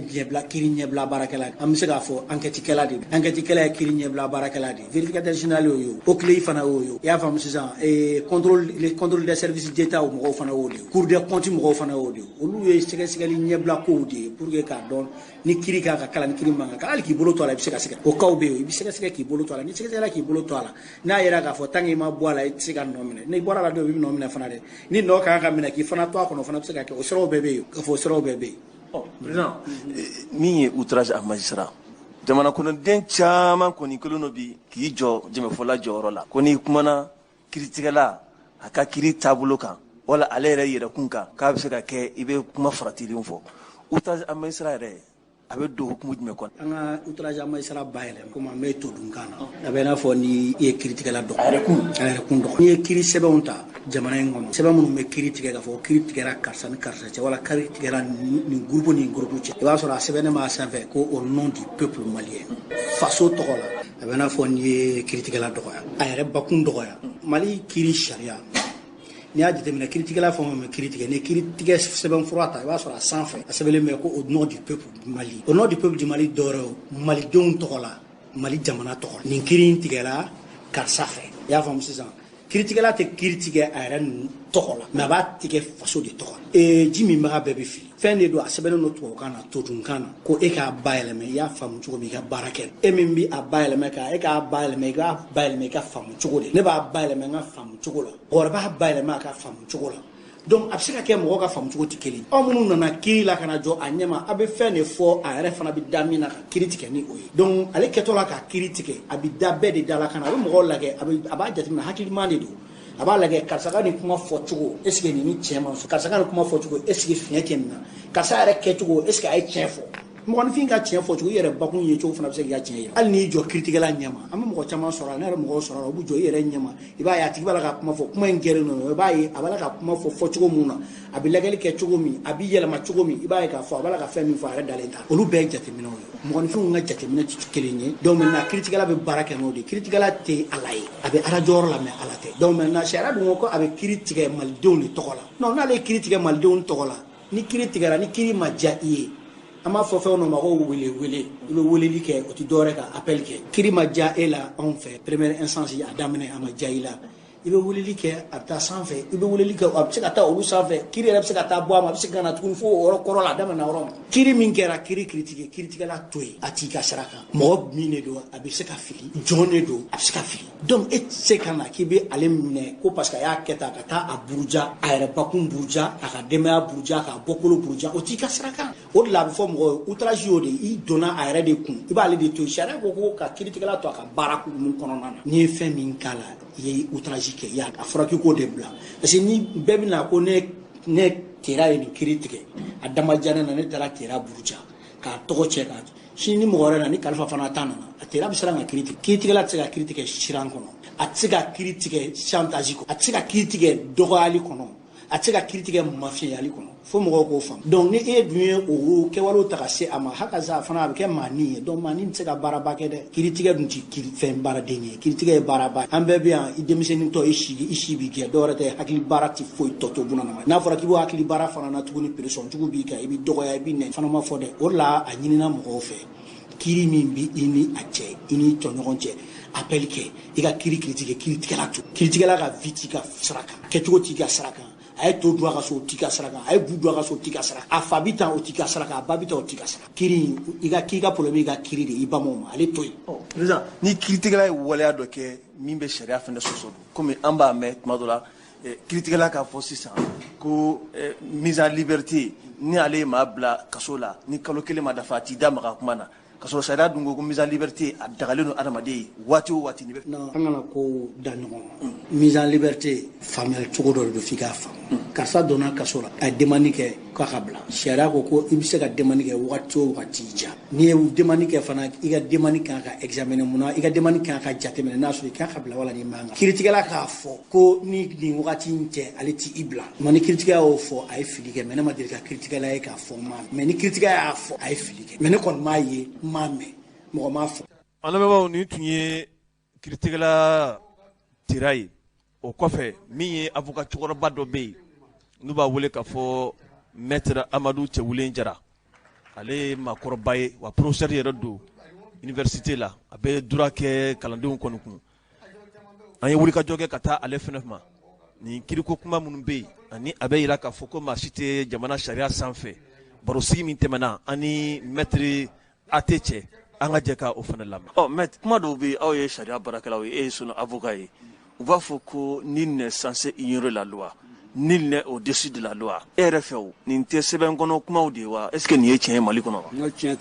S3: kiiri ɲɛbila baarakɛla an bɛ se k'a fɔ enquêtekɛla de don enquêtekɛla ye kiiri ɲɛbila baarakɛla de ye vérificateur général y'o ye o OCLEI fana y'o ye i y'a faamu sisan contrôle des services d'état mɔgɔw fana y'o de ye cour des comptes mɔgɔw fana y'o de ye olu ye sɛgɛsɛgɛli ɲɛbila kow de ye pour que k'a dɔn ni kiiri kan ka kalan ni kiiri man kan ka hali k'i bolo to a la i bɛ se ka sɛgɛ o kaw bɛ yen i bɛ sɛgɛsɛgɛ k'i bolo to a la ni sɛgɛsɛgɛla k'i bolo to a la n'a yera k'a fɔ tant que i ma bɔ a la i tɛ se ka nɔ minɛ n'i bɔra a la dɔw i bɛ nɔ minɛ fana dɛ ni nɔ kan ka minɛ k'i fana to a kɔnɔ o fana bɛ se ka kɛ o siraw bɛɛ bɛ yen k'a fɔ o siraw bɛɛ bɛ yen.
S1: président min ye outrage à magistrat jamana kɔnɔden caman kɔni kɛlen don bi k'i jɔ jɛmɛfɔla jɔyɔrɔ la ko n'i kumana kiiritigɛla a ka kiiri taabolo kan wala ale yɛrɛ yɛrɛkun kan k'a bɛ se ka kɛ i bɛ kuma faratilen fɔ outrage à magistrat yɛrɛ a bɛ don hukumu jumɛn kɔnɔ. an ka outrage à magistrat bayɛlɛma komi an bɛ to dun kan na a bɛ i n'a fɔ ni i ye kiiritigɛla dɔgɔ a yɛrɛ kun dɔgɔ n'i ye kiiri sɛbɛnw ta jamana in kɔnɔ sɛbɛn minnu bɛ kiiri tigɛ k'a fɔ kiiri tigɛra karisa ni karisa cɛ wala kiiri tigɛra nin groupe ni groupe cɛ i b'a sɔrɔ a sɛbɛnnen b'a sanfɛ ko au nom du peuple malien faso tɔgɔ la a bɛ i n'a fɔ n'i ye kiiritigɛla dɔgɔya a yɛrɛ bakun dɔgɔya mali kiiri sariya n'i y'a jateminɛ kiiritigɛla fɛn o fɛn bɛ kiiri tigɛ ni kiiritigɛ sɛbɛnfura ta i b'a sɔrɔ a sanfɛ a sɛbɛnlen bɛ ko au nom du peuple du Mali au nom du peuple du Mali dɔwɛrɛ o malidenw tɔgɔ la mali jamana tɔgɔ la nin kiiri in tigɛra karisa fɛ i y'a faamu sisan kiiritigɛla tɛ kiiri tigɛ a yɛrɛ tɔgɔ la mais a b'a tigɛ faso de tɔgɔ la ji min baga bɛɛ bɛ fili fɛn de don a sɛbɛnnen don tubabukan na todunkan na ko e k'a bayɛlɛma i y'a faamu cogo min i ka baara kɛ e min bɛ a bayɛlɛma ka e k'a bayɛlɛma i k'a bayɛlɛma i ka faamu cogo de ne b'a bayɛlɛma n ka faamu cogo la wɛrɛ b'a bayɛlɛma a ka faamu cogo la
S3: donc a bɛ se ka kɛ mɔgɔ ka faamu cogo tɛ kelen aw minnu nana kiri la ka na jɔ a ɲɛma a bɛ fɛn de fɔ a yɛrɛ fana bɛ da min na ka kiri tigɛ ni o ye donc ale kɛtɔ la ka kiri tigɛ a bɛ da bɛɛ de da la ka na a bɛ mɔgɔw lajɛ a b'a jateminɛ hakiliman de don a b'a lajɛ karisa ka nin kuma fɔcogo est ce que nin ni tiɲɛ ma sɔn karisa ka nin kuma fɔcogo est ce que fiɲɛ tɛ nin na karisa yɛrɛ kɛcogo est ce que a ye tiɲɛ fɔ mɔgɔninfin ka tiɲɛ fɔ cogo i yɛrɛ bakun ye cogo fana bɛ se k'i ka tiɲɛ yira hali n'i jɔ kiritigɛla ɲɛma an bɛ mɔgɔ caman sɔrɔ a ne yɛrɛ mɔgɔw sɔrɔ a u bɛ jɔ i yɛrɛ ɲɛma i b'a ye a tigi b'a la ka kuma fɔ kuma in gɛrɛlen don i b'a ye a b'a la ka kuma fɔ cogo min na a bɛ lajɛli kɛ cogo min a bɛ yɛlɛma cogo min i b'a ye k'a fɔ a b'a la ka fɛn min fɔ a yɛrɛ dalen ta olu bɛɛ ye jateminɛw ye mɔgɔninfinw ka jateminɛ tɛ kelen ye donc maintenant kiritigɛla bɛ baara kɛ n'o de ye kiritigɛla tɛ ala ye a bɛ arajɔyɔrɔ la mɛ ala tɛ donc maintenant sariya dun ko a bɛ kiri tigɛ malidenw de tɔgɔ la non n'ale ye kiri tigɛ malidenw tɔgɔ la ni kiri tigɛra ni kiri ma diya i ye an b'a fɔ fɛn dɔ ma ko wele i bɛ weleli kɛ o tɛ dɔwɛrɛ ka appel kɛ kiri ma diya e la anw fɛ première instance a daminɛ a ma diya i la i bɛ weleli kɛ a bɛ taa sanfɛ i bɛ weleli kɛ a bɛ se ka taa olu sanfɛ kiri yɛrɛ bɛ se ka taa bɔ a ma a bɛ se ka na tuguni fo o yɔrɔ kɔrɔ la a daminɛ yɔrɔ ma kiri min kɛra kiritigɛla to yen a t'i ka sira kan mɔgɔ min de don a bɛ se ka fili jɔn de don a bɛ se ka fili donc e tɛ se ka na k'i bɛ ale minɛ ko parce que a y'a kɛ tan ka taa a buruja a yɛrɛ bakun buruja a ka denbaya buruja k'a bɔkolo buruja o t'i ka sira kan o de la a bɛ fɔ mɔgɔ ye outrage y'o de i donna a yɛrɛ de kun i b'ale de to yen sariya ko ka kiritigɛla to a ka baara hukumu kɔnɔna na n'i ye fɛn min k'a la i ye outrage kɛ i y'a a fɔra k'i k'o de bila parce que ni bɛɛ bɛ na ko ne tera ye nin kiri tigɛ a damaja ne na ne taara tera buruja k'a tɔgɔ cɛ k'a sini ni mɔgɔ wɛrɛ na ni kalifa fana ta nana a tera bɛ siran ka kiri tigɛ kiritigɛla tɛ se ka kiri tigɛ siran kɔnɔ a tɛ se ka kiri tigɛ chantage kɔnɔ a tɛ se ka kiri tigɛ dɔgɔyali kɔnɔ a tɛ se ka kiri tigɛ mafiyali kɔnɔ fo mɔgɔw k'o faamu donc ni e dun ye o kɛwalew ta ka se a ma hakaza fana a bɛ kɛ maani ye donc maani tɛ se ka baaraba kɛ dɛ kiritigɛ dun tɛ fɛn baaraden ye kiritigɛ ye baaraba an bɛɛ bɛ yan i denmisɛnnin tɔ i si b'i kɛ dɔwɛrɛ tɛ hakili baara tɛ foyi tɔ to bunahadamaden n'a fɔra k'i b'o hakili baara fana na tuguni pression jugu b'i kan i bɛ dɔgɔya i bɛ nɛn fana ma fɔ dɛ o de la a ɲinina mɔgɔw fɛ kiri min bɛ i ni a cɛ i ni tɔɲɔgɔn cɛ appel kɛ i ka kiri kiritigɛla to kiritigɛla ka vie t'i ka sira kan kɛcogo t'i ka sira kan a ye to dun a ka so o t'i ka sira kan a ye bu dun a ka so o t'i ka sira kan a fa bɛ tan o t'i ka sira kan a ba bɛ tan o t'i ka sira kiri i ka problème i ka kiri de i bamaw ma ale to yen.
S1: président ni kiritigɛla ye waleya dɔ kɛ min bɛ sariya fana sɔsɔ don komi an b'a mɛn tuma dɔ la kiritigɛla k'a fɔ sisan ko mise en liberté ni ale ye maa bila kaso la ni kalo kelen ma dafa a t'i da maga kuma na ka sɔrɔ sariya dun ko mise en liberté a dagalen don adamaden ye waati o waati.
S3: non an kana ko da ɲɔgɔn mise en liberté faamuyali cogo dɔ de don f'i k'a faamu karisa donna kaso la a ye demande kɛ k'a ka bila sariya ko i bɛ se ka demande kɛ waati o waati ja n'i ye demande kɛ fana i ka demande kan ka examiner munna i ka demande kan ka jateminɛ n'a sɔrɔ i kan ka bila wala ni man kan kiritigɛla k'a fɔ ko ni nin waati in tɛ ale t'i bila ni kiritigɛla y'o fɔ a ye fili kɛ mais ne ma deli ka kiritigɛla ye k'a fɔ n m'a mɛn mais ni kiritigɛla y'a fɔ a ye fili kɛ mais ne kɔni m'a ye n m'a mɛn mɔgɔ m'a fɔ.
S1: an lamɛnbaaw nin tun ye kiritigɛla tera ye o kɔfɛ min ye avocat cɛkɔrɔba dɔ bɛ yen n'u b'a wele k'a fɔ maître Amadu Cɛwulen Jara ale ye maakɔrɔba ye wa professeur yɛrɛ don université la a bɛ droit kɛ kalandenw kɔni kun an ye wulikajɔ kɛ ka taa ale fana ma nin kiriko kuma minnu bɛ yen ani a bɛ yira k'a fɔ ko maa si tɛ jamana sariya sanfɛ barosigi min tɛmɛna ani maître AT cɛ an ka jɛ ka o fana lamɛn. maître kuma dɔw bɛ yen aw ye sariya baarakɛlaw ye e ye sunu avocat ye u b'a fɔ ko nul n'est censé ignorer la loi nul n'est au-dessus de la loi e yɛrɛ fɛ o nin tɛ sɛbɛn kɔnɔ kumaw de ye wa est ce que nin ye tiɲɛ ye Mali kɔnɔ wa.
S4: n ka tiɲɛ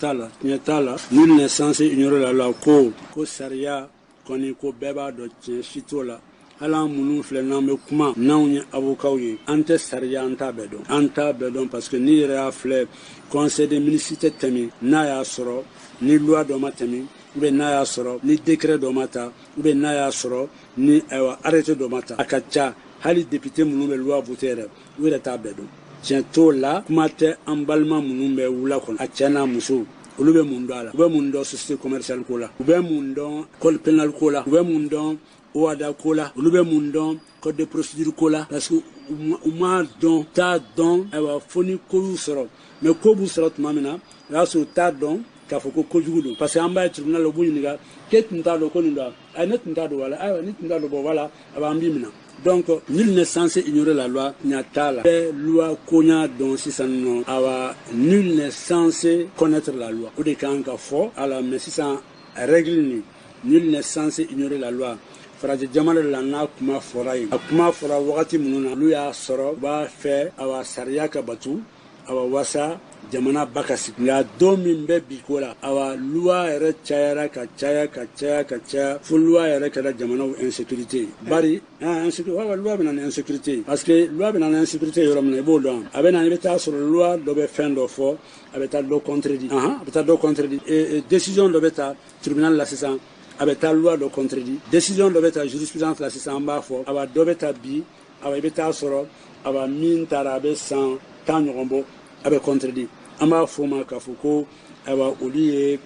S4: t'a la nul n'est censé ignorer la loi ko sariya kɔni ko bɛɛ b'a dɔn tiɲɛ si t'o la hali an minnu filɛ n'an bɛ kuma n'anw ye avocat ye an tɛ sariya an t'a bɛɛ dɔn parce que n'i yɛrɛ y'a filɛ conseil des ministres tɛ tɛmɛ n'a y'a sɔrɔ ni loi dɔ ma tɛmɛ ou bien n'a y'a sɔrɔ ni décret dɔ ma ta ou bien n'a y'a sɔrɔ ni arrêté dɔ ma ta a ka ca hali député minnu bɛ loi voté yɛrɛ u yɛrɛ t'a bɛɛ dɔn tiɲɛ t'o la kuma tɛ an balima minnu bɛ wula kɔnɔ a cɛ n'a muso olu bɛ mun dɔn a la u bɛ mun dɔn société commerciale ko la u bɛ mun dɔn code pénal ko la u bɛ mun dɔn OHADA ko la olu bɛ mun dɔn code de procédure ko la parce que u m'a dɔn t'a dɔn ayiwa fo ni ko y'u sɔrɔ mais ko b'u sɔrɔ tuma min na o y'a sɔrɔ u t'a dɔn k'a fɔ ko kojugu don parce que an b'a ye tribunal la u b'u ɲininka k'e tun t'a dɔn ko nin don a ne tun t'a dɔn wala ayiwa ne tun t'a dɔn bɔn wala a b'an b'i minɛ donc nul n'est censé ignorer la loi ɲa t'a la bɛɛ loi ko ɲa dɔn sisan nɔ awa nul n'est censé connaître la loi o de kan ka fɔ ala mais sisan règle ni nul n'est censé ignorer la loi farajɛ jamana la n'a kuma fɔra ye a kuma fɔra wagati minnu na olu y'a sɔrɔ u b'a fɛ awa sariya ka batu awa wasa jamana ba ka sigi nka don min bɛ bi ko la awa luwa yɛrɛ cayara ka caya fo luwa yɛrɛ kɛra jamanaw insécurité bari insécurité luwa bɛna ni insécurité parce que luwa bɛna ni insécurité yɔrɔ min na i b'o dɔn a bɛ na i bɛ taa sɔrɔ luwa dɔ bɛ fɛn dɔ fɔ a bɛ taa dɔ contredit a bɛ taa dɔ contredit décision dɔ bɛ ta tribunal la sisan a bɛ taa loi dɔ contredit décision dɔ bɛ ta jurisprudence la sisan an b'a fɔ awa dɔ bɛ ta bi awa i bɛ taa sɔrɔ awa min taara a bɛ san 10 ɲɔgɔn bɔ a bɛ contredit an b'a fɔ ma k'a fɔ ko awa olu ye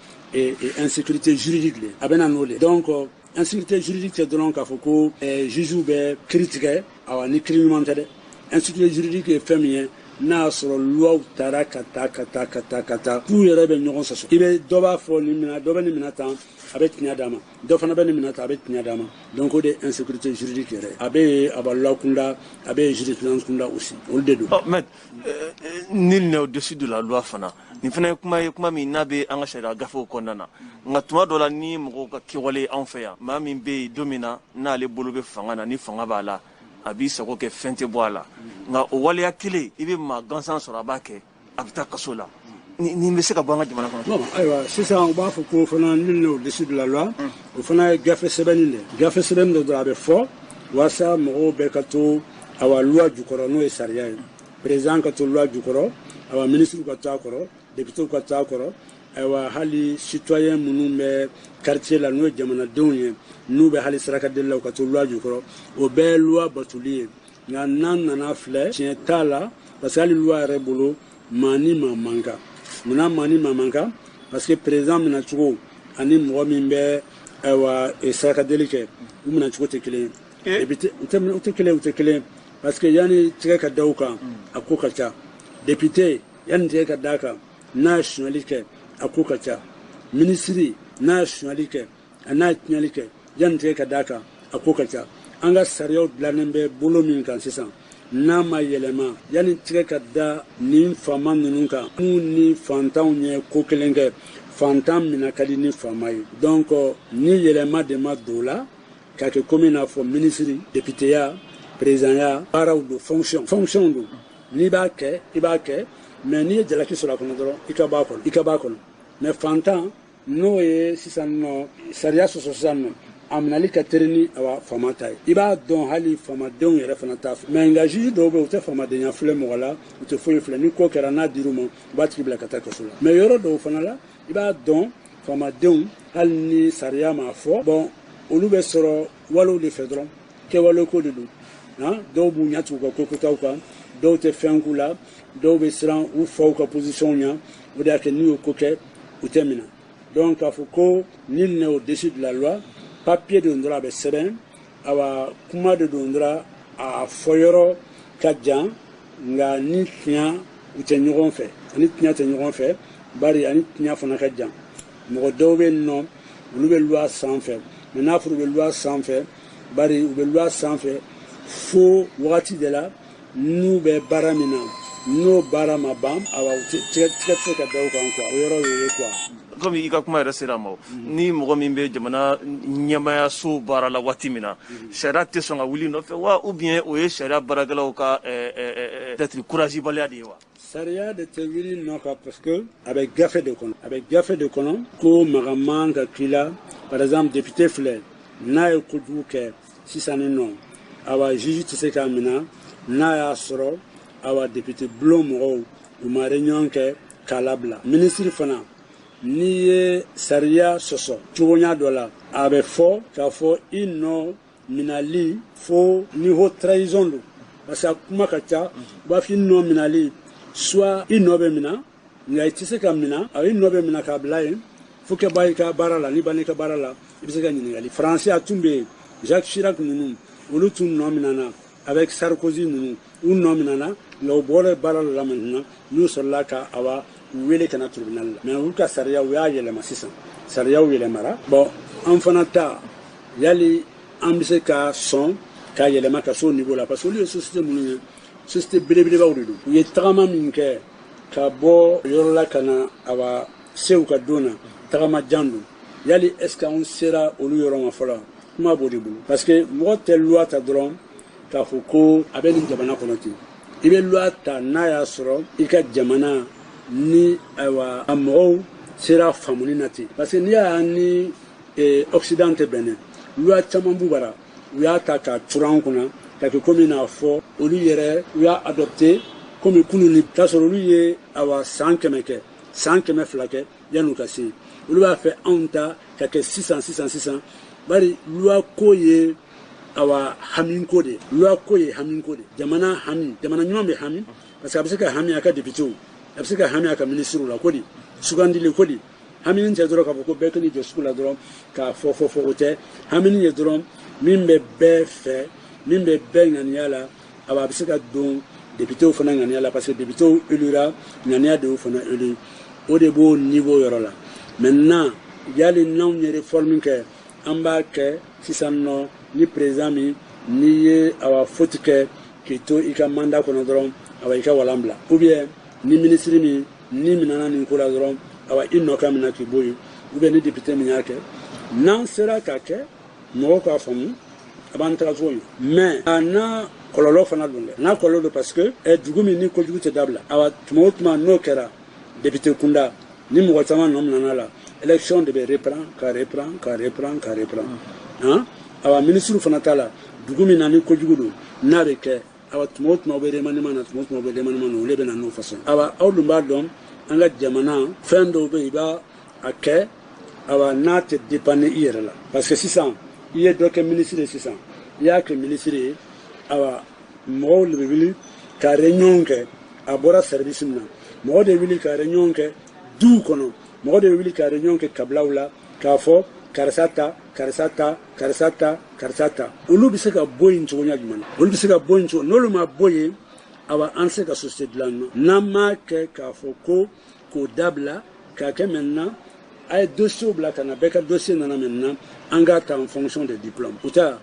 S4: insécurité juridique le a bɛ na n'o le donc insécurité juridique tɛ dɔrɔn k'a fɔ ko juge bɛ kiiri tigɛ awa ni kiiri ɲuman tɛ dɛ insécurité juridique ye fɛn min ye n'a y'a sɔrɔ luwaw taara ka taa k'u yɛrɛ bɛ ɲɔgɔn sɔsɔ i bɛ dɔ b'a fɔ nin minɛ dɔ bɛ nin minɛ tan a bɛ tiɲɛ d'a ma dɔ fana bɛ nin minɛ tan a bɛ tiɲɛ d'a ma donc o de ye insécurité juridique yɛrɛ a bɛ a b'a loi kunda a bɛ jurisprudence kunda aussi olu de don.
S1: mais nul n'est au-dessus de la loi fana nin fana ye kuma min n'a bɛ an ka sariya gafew kɔnɔna na nka tuma dɔ la ni mɔgɔw ka kɛwale anw fɛ yan maa min bɛ yen don min na n'ale bolo bɛ fanga na ni fanga b'a la a b'i sago kɛ fɛn tɛ bɔ a la nka o waleya kelen i bɛ maa gansan sɔrɔ a b'a kɛ a bɛ taa kaso la nin bɛ se ka bɔ an ka jamana kɔnɔ.
S4: ayiwa sisan u b'a fɔ ko fana nul n'est au-dessus de la loi o fana ye gafe sɛbɛnni de gafe sɛbɛnni dɔ dɔrɔn a bɛ fɔ walasa mɔgɔw bɛɛ ka to awa loi jukɔrɔ n'o ye sariya ye président ka to loi jukɔrɔ awa ministre ka to a kɔrɔ député ka to a kɔrɔ ayiwa hali citoyen minnu bɛ quartier la n'o ye jamanadenw ye n'u bɛ hali sarakadeli la u ka to loi jukɔrɔ o bɛɛ ye loi batuli ye nka n'an nana filɛ tiɲɛ t'a la parce que hali loi yɛrɛ bolo maa ni maa man kan munna maa ni maa man kan parce que président minacogo ani mɔgɔ min bɛ ayiwa sarakadeli kɛ u minacogo tɛ kelen ye u tɛ kelen parce que yanni tigɛ ka da u kan a ko ka ca député yanni tigɛ ka da a kan n'a ye suɲɛli kɛ a ko ka ca ministre n'a ye suɲɛli kɛ a n'a ye tiɲɛli kɛ yanni tigɛ ka da a kan a ko ka ca an ka sariyaw dilannen bɛ bolo min kan sisan n'a ma yɛlɛma yanni tigɛ ka da nin faama ninnu kan n'u ni fantanw ye ko kelen kɛ fantan minɛ ka di ni faama ye donc ni yɛlɛma de ma don o la ka kɛ komi i n'a fɔ ministre députéya présidentya baaraw don fonction don n'i b'a kɛ i b'a kɛ mais n'i ye jalaki sɔrɔ a kɔnɔ dɔrɔn i ka b'a kɔnɔ mais fantan n'o ye sisan nɔ sariya sɔsɔ sisan nɔ a minɛli ka teri ni awa faama ta ye i b'a dɔn hali faamadenw yɛrɛ fana t'a fɛ mais nka juge dɔw bɛ yen u tɛ faamadenya filɛ mɔgɔ la u tɛ foyi filɛ ni ko kɛra n'a dir'u ma u b'a tigi bila ka taa kaso la mais yɔrɔ dɔw fana la i b'a dɔn faamadenw hali ni sariya m'a fɔ bon olu bɛ sɔrɔ walew de fɛ dɔrɔn kɛwale ko de don dɔw b'u ɲɛ tugu u ka kokutaw kan dɔw tɛ fɛn k'u la dɔw bɛ siran u faw ka position ɲɛ o de y'a kɛ n'u y'o ko kɛ u tɛ minɛ donc k'a fɔ ko nul n'est au-dessus de la loi papier de don dɔrɔn a bɛ sɛbɛn awa kuma de don dɔrɔn a fɔyɔrɔ ka jan nka ni tiɲɛ u tɛ ɲɔgɔn fɛ ani tiɲɛ tɛ ɲɔgɔn fɛ bari ani tiɲɛ fana ka jan mɔgɔ dɔw bɛ yen nɔ olu bɛ loi sanfɛ mais n'a fɔra u bɛ loi sanfɛ bari u bɛ loi sanfɛ fo wagati de la n'u bɛ baara min na n'o baara ma ban awa tigɛ tɛ se ka da o kan quoi o yɔrɔ y'o ye quoi.
S1: Comme i ka kuma yɛrɛ sera ma ni mɔgɔ min bɛ jamana ɲɛmayaso baara la waati min na sariya tɛ sɔn ka wuli nɔfɛ wa ou bien o ye sariya baarakɛlaw ka peut-être courage baliya de ye wa.
S4: sariya de tɛ wuli nɔfɛ parce que a bɛ gafe de kɔnɔ ko maga man ka k'i la par exemple député filɛ n'a ye kojugu kɛ sisan nin nɔ awa juge tɛ se k'a minɛ n'a y'a sɔrɔ awa député bulon mɔgɔw u ma réunion kɛ k'a labila ministre fana n'i ye sariya sɔsɔ cogoya dɔ la a bɛ fɔ k'a fɔ i nɔ minɛli fo niveau trahison don parce que a kuma ka ca u b'a fɔ i nɔ minɛli soit i nɔ bɛ minɛ nka i tɛ se ka minɛ a i nɔ bɛ minɛ k'a bila yen fo kɛ ba i ka baara la n'i banna i ka baara la i bɛ se ka ɲininkali faransi a tun bɛ yen Jacques Chirac ninnu olu tun nɔ minɛna avec Sarkozy ninnu u nɔ minɛna nka u bɔra baara la maintenant n'u sɔrɔla ka awa wele kana tribunal la mais olu ka sariya u y'a yɛlɛma sisan sariyaw yɛlɛmara bon an fana ta yali an bɛ se ka sɔn k'a yɛlɛma ka s'o niveau la parce que olu ye société minnu ye société belebelebaw de don u ye tagama min kɛ ka bɔ yɔrɔ la ka na awa se u ka don na tagama jan don yali est ce que an sera olu yɔrɔ ma fɔlɔ kuma b'o de bolo parce que mɔgɔ tɛ loi ta dɔrɔn k'a fɔ ko a bɛ nin jamana kɔnɔ ten i bɛ loi ta n'a y'a sɔrɔ i ka jamana ni ayiwa a mɔgɔw sera faamuli na ten parce que n'i y'a ni Occident tɛ bɛn dɛ loi caman b'u bara u y'a ta k'a turu an kunna ka kɛ komi n'a fɔ olu yɛrɛ u y'a adopté komi kunun ni t'a sɔrɔ olu ye awa san 100 kɛ san 200 kɛ yan'u ka se olu b'a fɛ anw ta ka kɛ sisan bari loi ko ye awa hami ko de loi ko ye hami ko de jamana ɲuman bɛ hami parce que a bɛ se ka hami a ka député a bɛ se ka hami a ka ministre la ko di sugandili ko di hami tɛ dɔrɔn k'a fɔ ko bɛɛ kɛn'i jɔ sugu la dɔrɔn k'a fɔ o tɛ hami ye dɔrɔn min bɛ bɛɛ fɛ min bɛ bɛɛ ŋaniya la a bɛ se ka don député fana ŋaniya la parce que député élira ŋaniya de y'o fana élu o de b'o niveau yɔrɔ la maintenant yali n'anw ye réforme kɛ an b'a kɛ sisan nɔ ni président min n'i ye awa faute kɛ k'i to i ka mandat kɔnɔ dɔrɔn awa i ka walan bila ou bien ni ministre min ni minɛna nin ko la dɔrɔn awa i nɔ ka minɛ k'i bɔ yen ou bien ni député min y'a kɛ n'an sera k'a kɛ mɔgɔw k'a faamu a b'an taga cogo ye mais a n'a kɔlɔlɔ fana don dɛ n'a kɔlɔlɔ don parce que dugu min ni kojugu tɛ dabila awa tuma o tuma n'o kɛra député kunda ni mɔgɔ caman nɔ minɛna la élection de bɛ reprend hein awa ministre fana t'a la dugu min na ni kojugu don n'a bɛ kɛ awa tuma o tuma u bɛ remaniement na tuma o tuma u bɛ remaniement na olu bɛ na n'o façon awa aw dun b'a dɔn an ka jamana fɛn dɔw bɛ yen i b'a a kɛ awa n'a tɛ dépendre i yɛrɛ la parce que sisan i ye dɔ kɛ ministre ye sisan i y'a kɛ ministre ye awa mɔgɔw de bɛ wuli ka réunion kɛ a bɔra service min na mɔgɔw de wuli ka réunion kɛ duw kɔnɔ mɔgɔw de wuli ka réunion kɛ kabilaw la k'a fɔ karisa ta olu bɛ se ka bɔ yen cogoya jumɛn na olu bɛ se ka bɔ yen cogo n'olu ma bɔ yen awa an se ka société dilan nɔ n'an m'a kɛ k'a fɔ ko k'o dabila k'a kɛ maintenant a ye dossier bila ka na bɛɛ ka dossier nana maintenant an k'a ta en fonction des diplômes o tɛ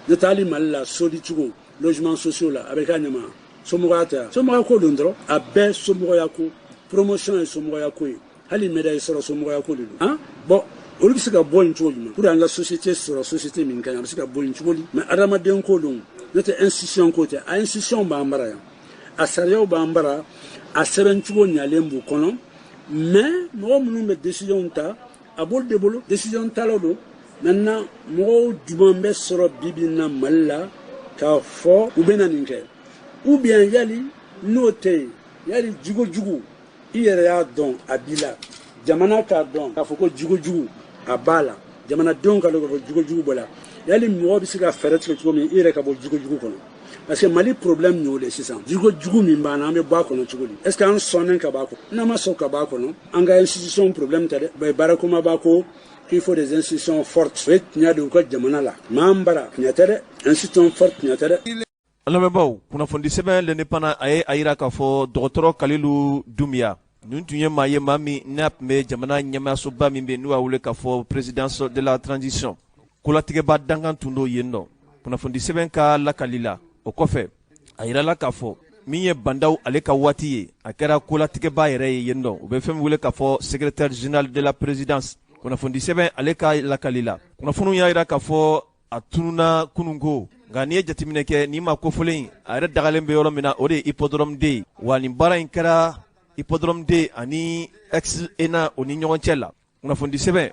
S4: ne taa hali mali la sodi cogo logement sociaux la a bɛ k'a ɲɛma somɔgɔya tɛ somɔgɔya ko don dɔrɔn a bɛɛ somɔgɔya ko promotion ye somɔgɔya ko ye hali médaille sɔrɔ somɔgɔya ko de don han bon olu bɛ se ka bɔ yen cogo jumɛn pour an ka société sɔrɔ société min ka ɲi a bɛ se ka bɔ yen cogo di mais adamaden ko don ne tɛ institution ko tɛ a institution b'an bara yan a sariyaw b'an bara a sɛbɛn cogo ɲalen b'u kɔnɔ mais mɔgɔ minnu bɛ décision ta a b'olu de bolo décision talaw don maintenant mɔgɔw jumɛn bɛ sɔrɔ bibi in na mali la k'a fɔ u bɛ na nin kɛ ou bien yali n'o tɛ yen yali jugu i yɛrɛ y'a dɔn a b'i la jamana k'a dɔn k'a fɔ ko jugu a b'a la jamanadenw ka dɔn k'a fɔ jugu bɔ la yali mɔgɔ bɛ se ka fɛɛrɛ tigɛ cogo min i yɛrɛ ka bɔ jugu kɔnɔ parce que mali problème y'o de sisan jugu min b'an na an bɛ bɔ a kɔnɔ cogo di est ce que an sɔnnen ka b'a kɔnɔ n'an ma sɔn ka b'a kɔnɔ an ka institution problème tɛ dɛ baarakoma b'a ko qu'il faut des institutions fortes o ye tiɲɛ de u ka jamana la m'an bara tiɲɛ tɛ dɛ institution forte tiɲɛ tɛ dɛ.
S1: lamɛnbaaw kunnafoni sɛbɛn l'indépendant a ye a yira k'a fɔ dɔgɔtɔrɔ kalilu dumiya nin tun ye maa ye maa min n'a tun bɛ jamana ɲɛmaayasoba min bɛ n'u y'a wele k'a fɔ présidence de la transition kolatigɛba dankan tun do yen nɔ kunnafoni sɛbɛn ka lakali la o kɔfɛ a yirala k'a fɔ min ye bandaw ale ka waati ye a kɛra kolatigɛba yɛrɛ ye yen nɔ u bɛ fɛn min wele k'a fɔ secrétaire général de la présidence kunnafoni sɛbɛn ale ka lakali la kunnafoniw y'a yira k'a fɔ a tununa kununko nka n'i ye jateminɛ kɛ n'i ma kofɔlen a yɛrɛ dagalen bɛ yɔrɔ min na o de ye hippodrome de wa nin baara in kɛra hippodrome de ani ex-ENA o ni ɲɔgɔn cɛ la kunnafoni sɛbɛn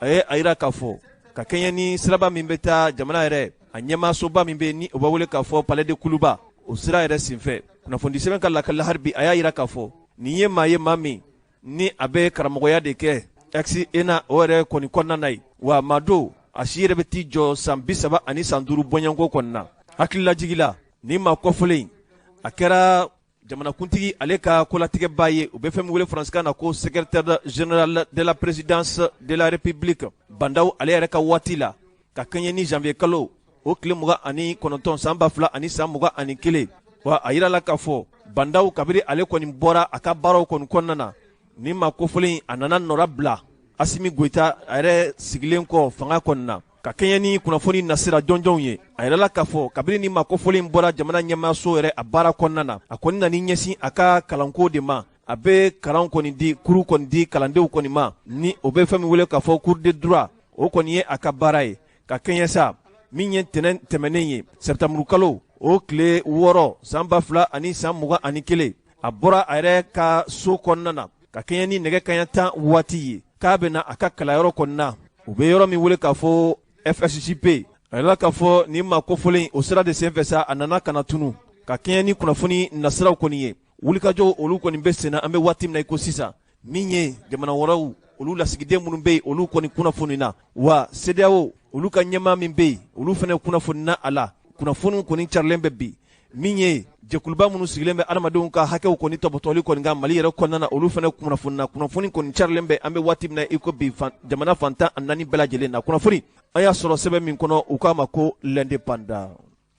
S1: a ye a yira k'a fɔ ka kɛɲɛ ni siraba min bɛ taa jamana yɛrɛ a ɲɛmaasoba min bɛ ni o b'a wele k'a fɔ palais de kuluba o sira yɛrɛ senfɛ kunnafoni sɛbɛn ka lakali hali bi a y'a yira k'a fɔ nin ye maa min ni a bɛ karamɔgɔya de kɛ ex-ENA o yɛrɛ kɔni kɔnɔna na ye wa maa do a si yɛrɛ bɛ t'i jɔ san 30 ani san 5 bɔɲɔgɔnko kɔnɔna na hakililajigi la ni ma kɔfɔlen a kɛra jamanakuntigi ale ka kolatigɛba ye u bɛ fɛn min wele faransikan na ko secrétaire général de la présidence de la république bandaw ale yɛrɛ ka waati la ka kɛɲɛ ni janvier kalo o tile 29 san 2000 ani san 21 wa a yirala k'a fɔ bandaw kabiri ale kɔni bɔra a ka baaraw kɔni kɔnɔna na ni ma kofɔlen a nana nɔra bila Asimi Goïta a yɛrɛ sigilen kɔ fanga kɔnɔna na ka kɛɲɛ ni kunnafoni nasira jɔnjɔnw ye a yɛrɛla k'a fɔ kabiri ni ma kofɔlen bɔra jamana ɲɛmaayaso yɛrɛ a baara kɔnɔna na a kɔni nani ɲɛsin a ka kalanko de ma a bɛ kalan kɔni di kuru kɔni di kalandenw kɔni ma ni o bɛ fɛn min wele k'a fɔ cours de droit o kɔni ye a ka baara ye ka kɛɲɛ sa min ye tɛnɛn tɛmɛnen ye septembre kalo o tile 6 san 2021 a bɔra a yɛrɛ ka so kɔnɔna na ka kɛɲɛ ni nɛgɛ kaɲɛ 10 waati ye k'a bɛna a ka kalayɔrɔ kɔnɔna u bɛ yɔrɔ min wele k'a fɔ FSJP a yɛrɛ k'a fɔ nin maa kofɔlen o sira de senfɛ sa a nana kana tunu ka kɛɲɛ ni kunnafoni nasiraw kɔni ye wulikajɔ olu kɔni bɛ senna an bɛ waati min na i ko sisan min ye jamana wɛrɛw olu lasigiden minnu bɛ yen olu kɔni kunnafoni na wa CEDEAO olu ka ɲɛmaa min bɛ yen olu fana kunnafoni na a la kunnafoni kɔni carilen bɛ bi min ye jɛkuluba minnu sigilen bɛ adamadenw ka hakɛw kɔni tɔbɔtɔli kɔni kan Mali yɛrɛ kɔnɔna na olu fana kunnafoni na kunnafoni kɔni carilen bɛ an bɛ waati min na i ko bi jamana fantan a 4 bɛɛ lajɛlen na kunnafoni an y'a sɔrɔ sɛbɛn min kɔnɔ u k'a ma ko l'indépendant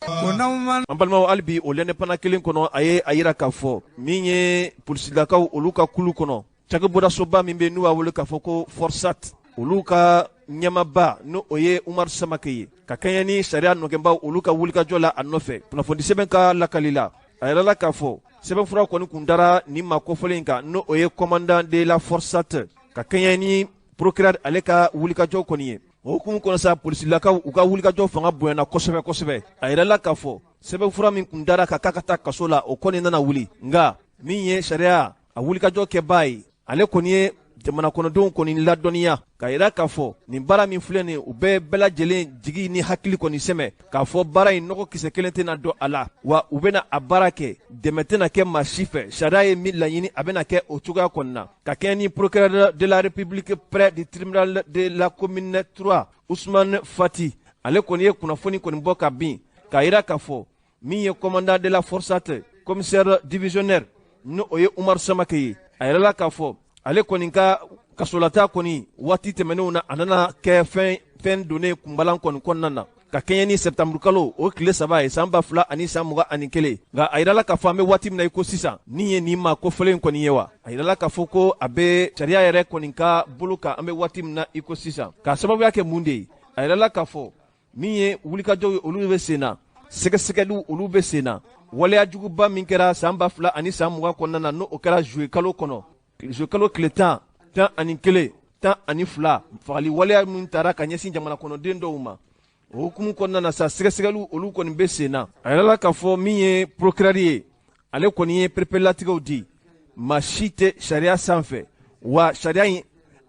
S1: an balimaw hali bi o l'indépendant kelen kɔnɔ a ye a yira k'a fɔ min ye polisilakaw olu ka kulu kɔnɔ cakɛbɔdasoba min bɛ n'u b'a wele k'a fɔ ko Forsat olu ka ɲɛmaba n'o o ye Umaru Samake ye ka kɛɲɛ ni sariya nɔgɛnbaw olu ka wulikajɔ la a nɔfɛ kunnafoni sɛbɛn ka lakali la a yɛrɛ la k'a fɔ sɛbɛnfura kɔni kun dara nin maa kofɔlen kan n'o o ye commandant de la Forsat ka kɛɲɛ ni procureur ale ka wulikajɔ kɔni ye o hukumu kɔnɔ sa polisilakaw u ka wulikajɔ fanga bonyana kosɛbɛ kosɛbɛ a yɛrɛ la k'a fɔ sɛbɛnfura min kun dara ka k'a ka taa kaso la o kɔni nana wuli nka min ye sariya a wulikajɔ kɛbaa ye ale kɔni ye jamana kɔnɔdenw kɔni ladɔnniya ka yira k'a fɔ nin baara min filɛ nin u bɛɛ lajɛlen jigi ni hakili kɔni sɛmɛ k'a fɔ baara in nɔgɔ kisɛ kelen tɛna dɔn a la wa u bɛna a baara kɛ dɛmɛ tɛna kɛ maa si fɛ sariya ye min laɲini a bɛna kɛ o cogoya kɔni na ka kɛ ni procureur de la République près du tribunal de la commune 3 Ousmane Fati ale kɔni ye kunnafoni kɔni bɔ ka bin ka yira k'a fɔ min ye commandant de la Forsat commissaire divisionnaire n'o o ye Umaru Samake ye a yɛrɛ la k'a fɔ ale kɔni ka kasolata kɔni waati tɛmɛnenw na a nana kɛ fɛn donnen kunbalan kɔni kɔnɔna na ka kɛɲɛ ni septembre kalo o tile 3 ye san 2021 nka a yirala k'a fɔ an bɛ waati min na i ko sisan nin ye nin maa kofɔlen kɔni ye wa a yirala k'a fɔ ko a bɛ sariya yɛrɛ kɔni ka bolo kan an bɛ waati min na i ko sisan k'a sababuya kɛ mun de ye a yirala k'a fɔ min ye wulikajɔw ye olu bɛ sen na sɛgɛsɛgɛliw olu bɛ sen na waleya juguba min kɛra san 2020 kɔnɔna na n'o kɛra juillet kalo kɔnɔ juillet kalo tile 10 11 12 fagali waleya min taara ka ɲɛsin jamana kɔnɔden dɔw ma o hukumu kɔnɔna na sa sɛgɛsɛgɛliw olu kɔni bɛ sen na a yɛrɛ la k'a fɔ min ye procureur ye ale kɔni ye perepelatigɛw di maa si tɛ sariya sanfɛ wa sariya in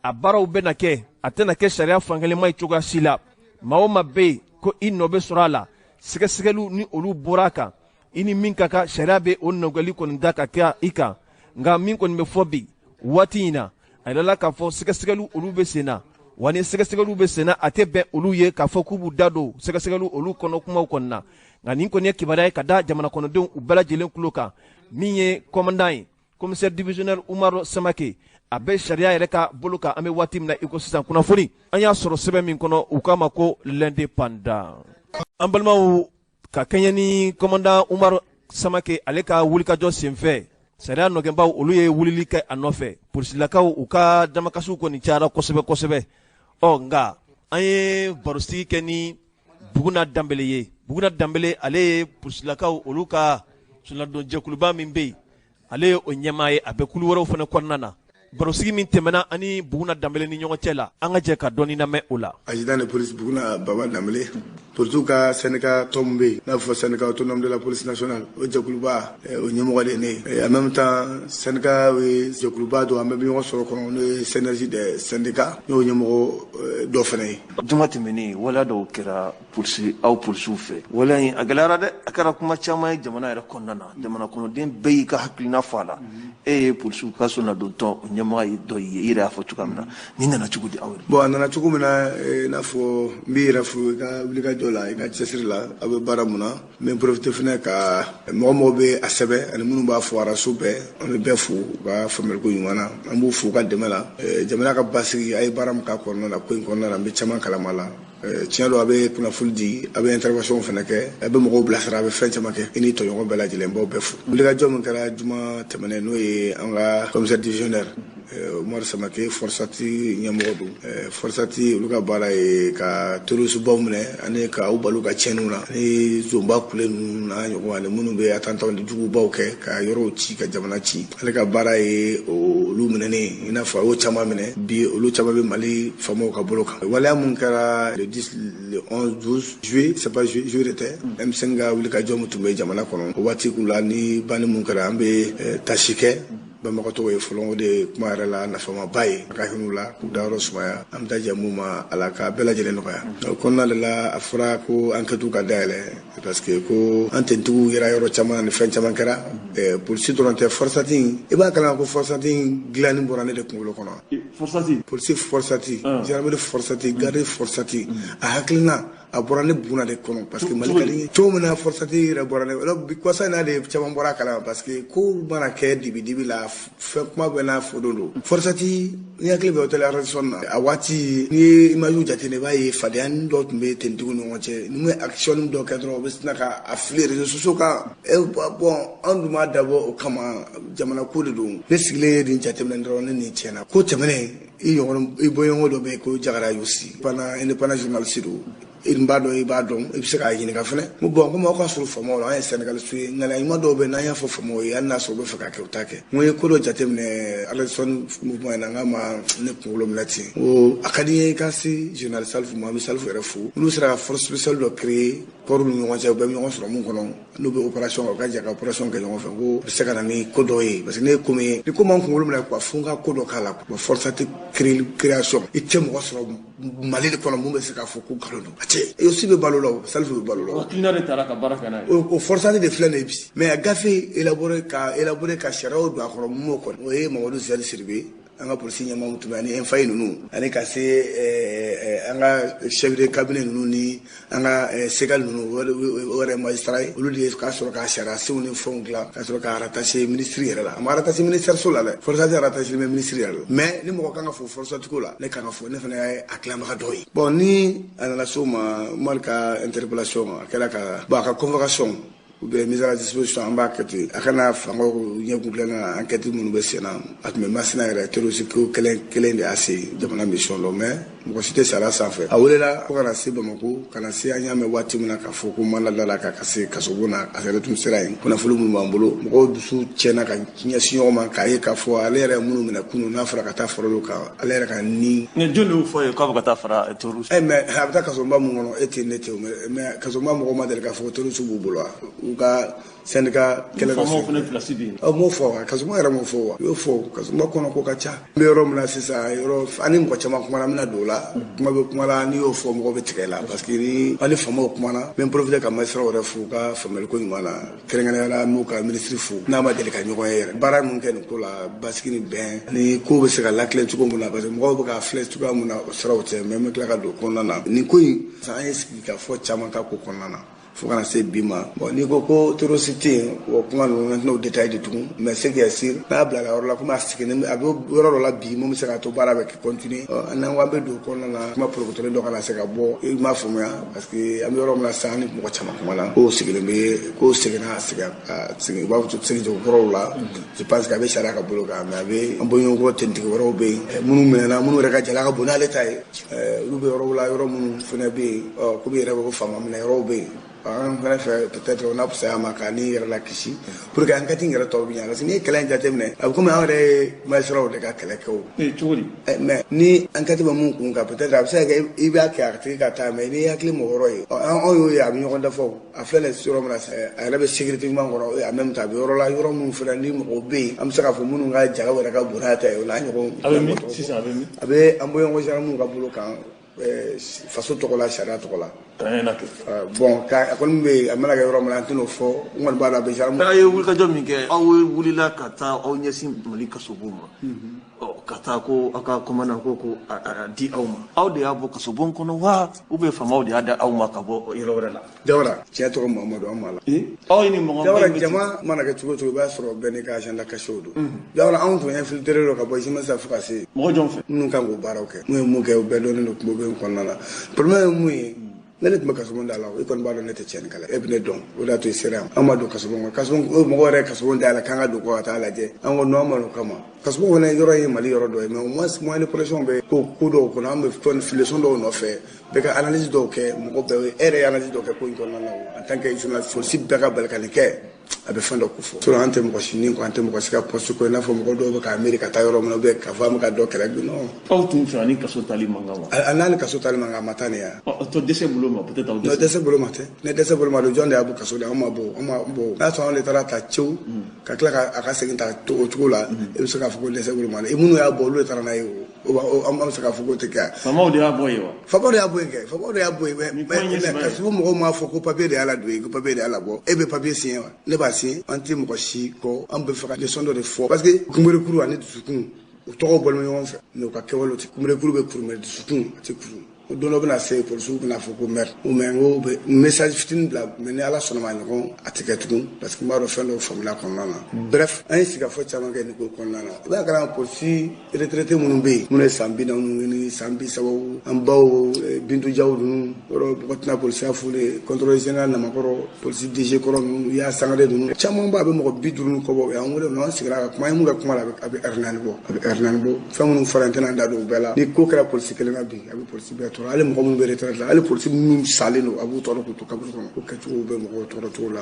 S1: a baaraw bɛna kɛ a tɛna kɛ sariya fankelenma ye cogoya si la maa o maa bɛ yen ko i nɔ bɛ sɔrɔ a la sɛgɛsɛgɛliw ni olu bɔra a kan i ni min ka kan sariya bɛ o nɔgɔli kɔni da ka kɛ i kan nka min kɔni bɛ fɔ bi waati in na a yɛrɛ la k'a fɔ sɛgɛsɛgɛliw olu bɛ sen na wa ni sɛgɛsɛgɛliw bɛ sen na a tɛ bɛn olu ye k'a fɔ k'u b'u da don sɛgɛsɛgɛliw olu kɔnɔ kumaw kɔni na nka nin kɔni ye kibaruya ye ka da jamana kɔnɔdenw u bɛɛ lajɛlen tulo kan min ye commandant ye commissaire divisionnaire Umaru Samake a bɛ sariya yɛrɛ ka bolo kan an bɛ waati min na i ko sisan kunnafoni an y'a sɔrɔ sɛbɛn min kɔnɔ u k'a ma ko l'indépendant an balimaw ka kɛɲɛ ni commandant Umaru Samake ale ka wulikajɔ senfɛ sariya nɔgɛnbaw olu ye wulili kɛ a nɔfɛ polisilakaw u ka damakasiw kɔni cayara kosɛbɛ kosɛbɛ nka an ye barosigi kɛ ni Buguna Danbele ye Buguna Danbele ale ye polisilakaw olu ka sunadon jɛkuluba min bɛ yen ale ye o ɲɛmaa ye a bɛ kulu wɛrɛw fana kɔnɔna na barosigi min tɛmɛna ani Buguna Danbele ni ɲɔgɔn cɛ la an ka jɛ ka dɔɔni lamɛn o la.
S5: Adjudant de police Buguna Baba Danbele politique ka syndicat tɔn min bɛ yen n'a fɔ syndicat autonome de la police nationale o jɛkuluba o ɲɛmɔgɔ de ye ne ye en même temps syndicat ye jɛkuluba dɔ an bɛ ɲɔgɔn sɔrɔ kɔnɔ n'o ye synergie des syndicats n'o ɲɛmɔgɔ dɔ fana ye.
S1: Juma tɛmɛnen waleya dɔw kɛra aw polisiw fɛ waleya in a gɛlɛyara dɛ a kɛra kuma caman ye jamana yɛrɛ kɔnɔna na jamana kɔnɔden bɛɛ y'i ka hakilina fɔ a la e ye polisiw ka sɔnnadontɔn ɲɛmɔgɔ ye dɔ ye i yɛrɛ y'a fɔ cogoya min na nin nana cogo di aw yɛrɛ.
S5: Bon a nana cogo min na i n'a fɔ n b'i yɛrɛ fo i ka wulikajɔ la i ka cɛsiri la aw bɛ baara mun na n bɛ profiter fana ka mɔgɔ bɛ a sɛbɛn ani minnu b'a fɔ araso bɛɛ an bɛ bɛɛ fo u ka faamuyaliko ɲuman na an b'u fo u ka dɛmɛ la jamana ka basigi a ye baara min k'a kɔnɔna la ko in kɔnɔna la n bɛ caman kalama la tiɲɛ don a bɛ kunnafoni di a bɛ intervention fana kɛ a bɛ mɔgɔw bilasira a bɛ fɛn caman kɛ i ni tɔɲɔgɔn bɛɛ lajɛlen b'aw bɛɛ fo wulikajɔ min kɛra juma tɛmɛnen n'o ye an ka commissaire divisionnaire Umaru Samake Forsati ɲɛmɔgɔ don Forsati olu ka baara ye ka terroristbaw minɛ ani ka u balo ka tiɲɛniw na ani zonba kule ninnu n'a ɲɔgɔn ani minnu bɛ attentat jugubaw kɛ ka yɔrɔw ci ka jamana ci ale ka baara ye o olu minɛnen i n'a fɔ a y'o caman minɛ bi olu caman bɛ Mali faamaw ka bolo kan waleya mun kɛra le 10 le 11 12 juillet c'est pas juillet de tɛ M5 ka wuli ka jɔ mun tun bɛ jamana kɔnɔ o waati kun la ni banni mun kɛra an bɛ tasi kɛ Bamabatɔ ye fɔlɔ o de kuma yɛrɛ la nafamaba ye a ka hinɛ u la k'u dayɔrɔ sumaya an bɛ taa jɛ mun ma Ala ka bɛɛ lajɛlen nɔgɔya o kɔnɔna de la a fɔra ko enquête ka dayɛlɛ parce que ko an tɛntigiw yɛrɛ yɔrɔ caman ni fɛn caman kɛra polisi dɔrɔn tɛ forçati i b'a kalan ko forçati dilanni bɔra ne de kunkolo kɔnɔ
S1: forçati
S5: polisi forçati gendarmerie forçati garde forçati a hakilina a bɔra ne buna de kɔnɔ parce que Mali ka di cogo min na forçati yɛrɛ bɔra ne bi kɔsa in na de caman bɔra a kalama parce que ko mana kɛ dibi la fɛn kuma bɛɛ n'a fɔ don forçati ni hakili bɛ hôtel Radisson na a waati ni ye image jate ne b'a ye fadenya dɔ tun bɛ tentigiw ni ɲɔgɔn cɛ ni bɛ action dɔ kɛ dɔrɔn u bɛ sina ka a fili réseaux sociaux kan bon an dun m'a dabɔ o kama jamana ko de don ne sigilen ye nin jateminɛ dɔrɔn ne nin tiɲɛna ko tɛmɛnen i bɔɲɔgɔn dɔ bɛ yen ko Jagara Yosi indépendant journaliste don i b'a dɔn i b'a dɔn i bɛ se k'a ɲininka fɛnɛ bon comme aw ka sɔrɔ faamaw la an ye Sénégaliste ye ŋaniya ɲuman dɔw bɛ n'an y'a fɔ faamaw ye hali n'a sɔrɔ u bɛ fɛ ka kɛ u t'a kɛ n ye ko dɔ jateminɛ Radisson mouvement in na n k'a ma ne kunkolo minɛ ten o a ka di n ye i ka se journaliste Salifu ma an bɛ Salifu yɛrɛ fo n'u sera ka force spéciale dɔ créer port ni ɲɔgɔn cɛ u bɛɛ bɛ ɲɔgɔn sɔrɔ mun kɔnɔ n'u bɛ opération u ka jɛ ka opération kɛ ɲɔgɔn fɛ ko u bɛ se ka na ni ko dɔ ye parce que ne ye ko min ye ni ko m'an kunkolo minɛ quoi fo n ka ko dɔ k'a la quoi forçati création i tɛ mɔgɔ sɔrɔ Mali de kɔnɔ mun bɛ se k'a fɔ ko nkalon don a tɛ i aussi bɛ balo la o Salifu bɛ balo la o forçati de filɛ nin ye bi mais a gafe élaboré ka sariyaw don a kɔrɔ mun b'o kɔni o ye Mamadu Ziyad Sidibe an ka polisi ɲɛmɔgɔ tun bɛ ani Faye ninnu ani ka se an ka chef de cabinet ninnu ni an ka Segal ninnu o yɛrɛ magistrat ye olu de ye k'a sɔrɔ ka sariya senw ni fɛnw dilan ka sɔrɔ ka rattacher ministre yɛrɛ la a ma rattacher ministère so la dɛ forçati rattacher bɛ ministre yɛrɛ la mais ni mɔgɔ kan ka fɔ forçati ko la ne kan ka fɔ ne fana y'a a tilanbaga dɔ ye bon ni a nana so ma Mali ka interpellation a kɛra ka bon a ka convocation ou bien mise à la disposition en bas kɛte a kana fangaw ɲɛkun dilan na enquête minnu bɛ sen na a tun bɛ masina yɛrɛ terroriste ko kelen de y'a se jamana mission dɔ mais mɔgɔ si tɛ sariya sanfɛ a welela fo kana se Bamako kana se an y'a mɛn waati min na k'a fɔ ko Mandela ka se kasobon na a yɛrɛ tun sera yen kunnafoni minnu b'an bolo mɔgɔw dusu tiɲɛna ka ɲɛsin ɲɔgɔn ma k'a ye k'a fɔ ale yɛrɛ minnu minɛ kunun n'a fɔra ka taa fara olu kan ale yɛrɛ ka ni
S1: jɔn de y'o fɔ ye k'a bɛ ka taa fara terroriste
S5: mais a bɛ taa kasoba mun kɔnɔ e tɛ ne tɛ mais kasoba mɔgɔw ma deli k'a fɔ ko terroriste b'u bolo wa u ka syndicat kɛlɛ dɔ m'o fɔ wa kasuma yɛrɛ m'o fɔ wa y'o fɔ kasuma kɔnɔ ko ka ca n bɛ yɔrɔ min na sisan yɔrɔ ani mɔgɔ caman kumana an bɛna don o la kuma bɛ kuma la n'i y'o fɔ mɔgɔ bɛ tigɛ la parce que ni ani faamaw kumana n bɛ profiter ka magistrats yɛrɛ fo ka faamuyali ko ɲuman na kɛrɛnkɛrɛnnenya la n'u ka ministre fo n'a ma deli ka ɲɔgɔn ye yɛrɛ baara min kɛ nin ko la basigi ni bɛn ni ko bɛ se ka lakilen cogo min na parce que mɔgɔw bɛ ka filɛ cogoya min na o siraw tɛ mais n bɛ tila ka don kɔnɔna na nin ko in an ye sigi ka fɔ caman ka ko kɔnɔna na fo kana se bi ma bon n'i ko terroriste tɛ yen o kuma ninnu an tɛna o détail de tugun mais ce qui est sûr n'a bilala yɔrɔ la komi a seginnen a bɛ yɔrɔ dɔ la bi mun bɛ se ka to baara bɛ continuer an n'an ko an bɛ don kɔnɔna na kuma porokotolen dɔ kana se ka bɔ i m'a faamuya parce que an bɛ yɔrɔ min na sisan an ni mɔgɔ caman kuma na k'o sigilen bɛ k'o seginna a segin u b'a fɔ segin kɔrɔw la je pense que a bɛ sariya ka bolo kan mais a bɛ an bɔɲɔgɔnkɔ tentigi wɛrɛw bɛ yen minnu minɛna minnu yɛrɛ ka jala ka bon n'ale ta ye olu bɛ yɔrɔw la yɔrɔ minnu fana bɛ yen komi yɛrɛ bɛ ko faama minɛ yɔrɔw bɛ yen an fana fɛ peut-être n'a fisaya ma k'a ni yɛrɛ la kisi pour que enquête in yɛrɛ tɔw bɛ ɲɛ parce que n'i ye kɛlɛ in jateminɛ a bɛ komi an yɛrɛ ye magistrats de ka kɛlɛ kɛ o
S1: cogo di
S5: mais ni enquête bɛ mun kun kan peut-être a bɛ se ka kɛ i b'a kɛ a tigi ka taa mais n'i hakili mɔgɔ wɛrɛ ye anw y'o ye a bɛ ɲɔgɔn dafa a filɛ nin yɔrɔ min na a yɛrɛ bɛ sécurité ɲuman kɔnɔ a même temps a bɛ yɔrɔ la yɔrɔ minnu fana ni mɔgɔw bɛ yen an bɛ se k'a fɔ minnu ka jaga wɛrɛ ka bon n'a ta ye o n'a ɲɔgɔn a bɛ an bɔɲɔgɔn gendarmew ka bolo kan faso tɔgɔ la sariya tɔgɔ la bon a kɔni bɛ a mana kɛ yɔrɔ min na an tɛn'o fɔ n kɔni b'a la a bɛ gendarme
S1: a ye wulikajɔ min kɛ aw wulila ka taa aw ɲɛsin Mali kasobon ma ka taa ko aw ka commandant ko a di aw ma aw de y'a bɔ kasobon kɔnɔ wa ou bien faamaw de y'a da aw ma ka bɔ yɔrɔ wɛrɛ la
S5: Jawara tiɲɛ tɔgɔ Mamadu an ma la
S1: aw ye ni mɔgɔ
S5: Jawara jama mana kɛ cogo cogo i b'a sɔrɔ bɛɛ n'i ka agenda caché don Jawara anw tun infiltré don ka bɔ Jimasa fo ka se
S1: mɔgɔ jɔn fɛ
S5: minnu kan k'o baaraw kɛ n'u ye mun kɛ o bɛɛ dɔnnen don kungo bɛ kɔnɔna na problème ye mun ye ne tun bɛ kasobon da la i kɔni b'a dɔn ne tɛ tiɲɛni kɛla e bɛ ne dɔn o de y'a to i sera yan an ma don kasobon kɔnɔ mɔgɔ yɛrɛ kasobon da la k'an ka don kɔ ka taa lajɛ an ko non an ma n'o kama kasobon fana yɔrɔ ye Mali yɔrɔ dɔ ye mais au moins moyen de pression bɛ ko dɔw kɔnɔ an bɛ fɛn leçon dɔw nɔfɛ bɛɛ ka analyse dɔw kɛ mɔgɔ bɛɛ e yɛrɛ ye analyse dɔw kɛ ko in kɔnɔna na en tant que journaliste aussi bɛɛ ka bali ka nin kɛ a bɛ fɛn dɔ ko fɔ sinon an tɛ mɔgɔ si ni ko an tɛ mɔgɔ si ka poste ko i n'a fɔ mɔgɔ dɔw bɛ ka miiri ka taa yɔrɔ min na ka fɔ an bɛ ka dɔ kɛlɛ bi non
S1: aw tun fɛ ani kaso tali man kan wa
S5: a n'a ni kaso tali man kan a ma taa ni ya
S1: to dɛsɛ bolo ma peut-être aw
S5: dɛsɛ bolo ma tɛ ne dɛsɛ bolo ma don jɔn de y'a bɔ kaso la an ma bɔ n'a sɔrɔ an de taara ta cew ka tila a ka segin ta o cogo la i bɛ se k'a fɔ ko dɛsɛ bolo ma i minnu y'a bɔ olu de taara n'a ye an bɛ se k'a fɔ ko tɛ kɛ
S1: faamaw de y'a bɔ yen wa
S5: faamaw de y'a bɔ yen kɛ faamaw de y'a bɔ yen mais kasi mɔgɔw m'a fɔ ko papier de y'a la don yen ko papier de y'a la bɔ e bɛ papier signé wa ne b'a signé an tɛ mɔgɔ si kɔ an bɛ fɛ ka leçon dɔ de fɔ parce que kunberekuru ani dusukun u tɔgɔ bɔlen ɲɔgɔn fɛ mais u ka kɛwalew tɛ kunberekuru bɛ kuru mais dusukun a tɛ kuru don dɔ bɛna se polisiw bɛna fɔ ko maire mais n ko bɛ message fitinin bila mais ni ala sɔnna ma ɲɔgɔn a tɛ kɛ tugun parce que n b'a dɔn fɛn dɔw faamuyala kɔnɔna na bref an ye sigikafɔ caman kɛ nin ko kɔnɔna na i b'a kɛra polisi retraité minnu bɛ yen minnu ye san 40 ni san 30 an baw Bintu Jaw ninnu yɔrɔ mɔgɔ tɛna polisiya f'u contrôleur général Namakɔrɔ polisi DG kɔrɔ ninnu Yaya Sangare ninnu caman ba a bɛ mɔgɔ 50 kɔ bɔ o y'an wele an sigira ka kuma an ye mun kɛ kuma la a bɛ heure 4 bɔ a bɛ heure 4 bɔ fɛn minnu fɔra n tɛna n da don o bɛɛ la ni ko kɛra polisi kelen na bi a bɛ polisi bɛɛ tɔɔrɔ hali mɔgɔ minnu bɛ retraite la hali polisi minnu salen don a b'u tɔɔrɔ k'u to kaburu kɔnɔ ko kɛcogo bɛ mɔgɔw tɔɔrɔ cogo la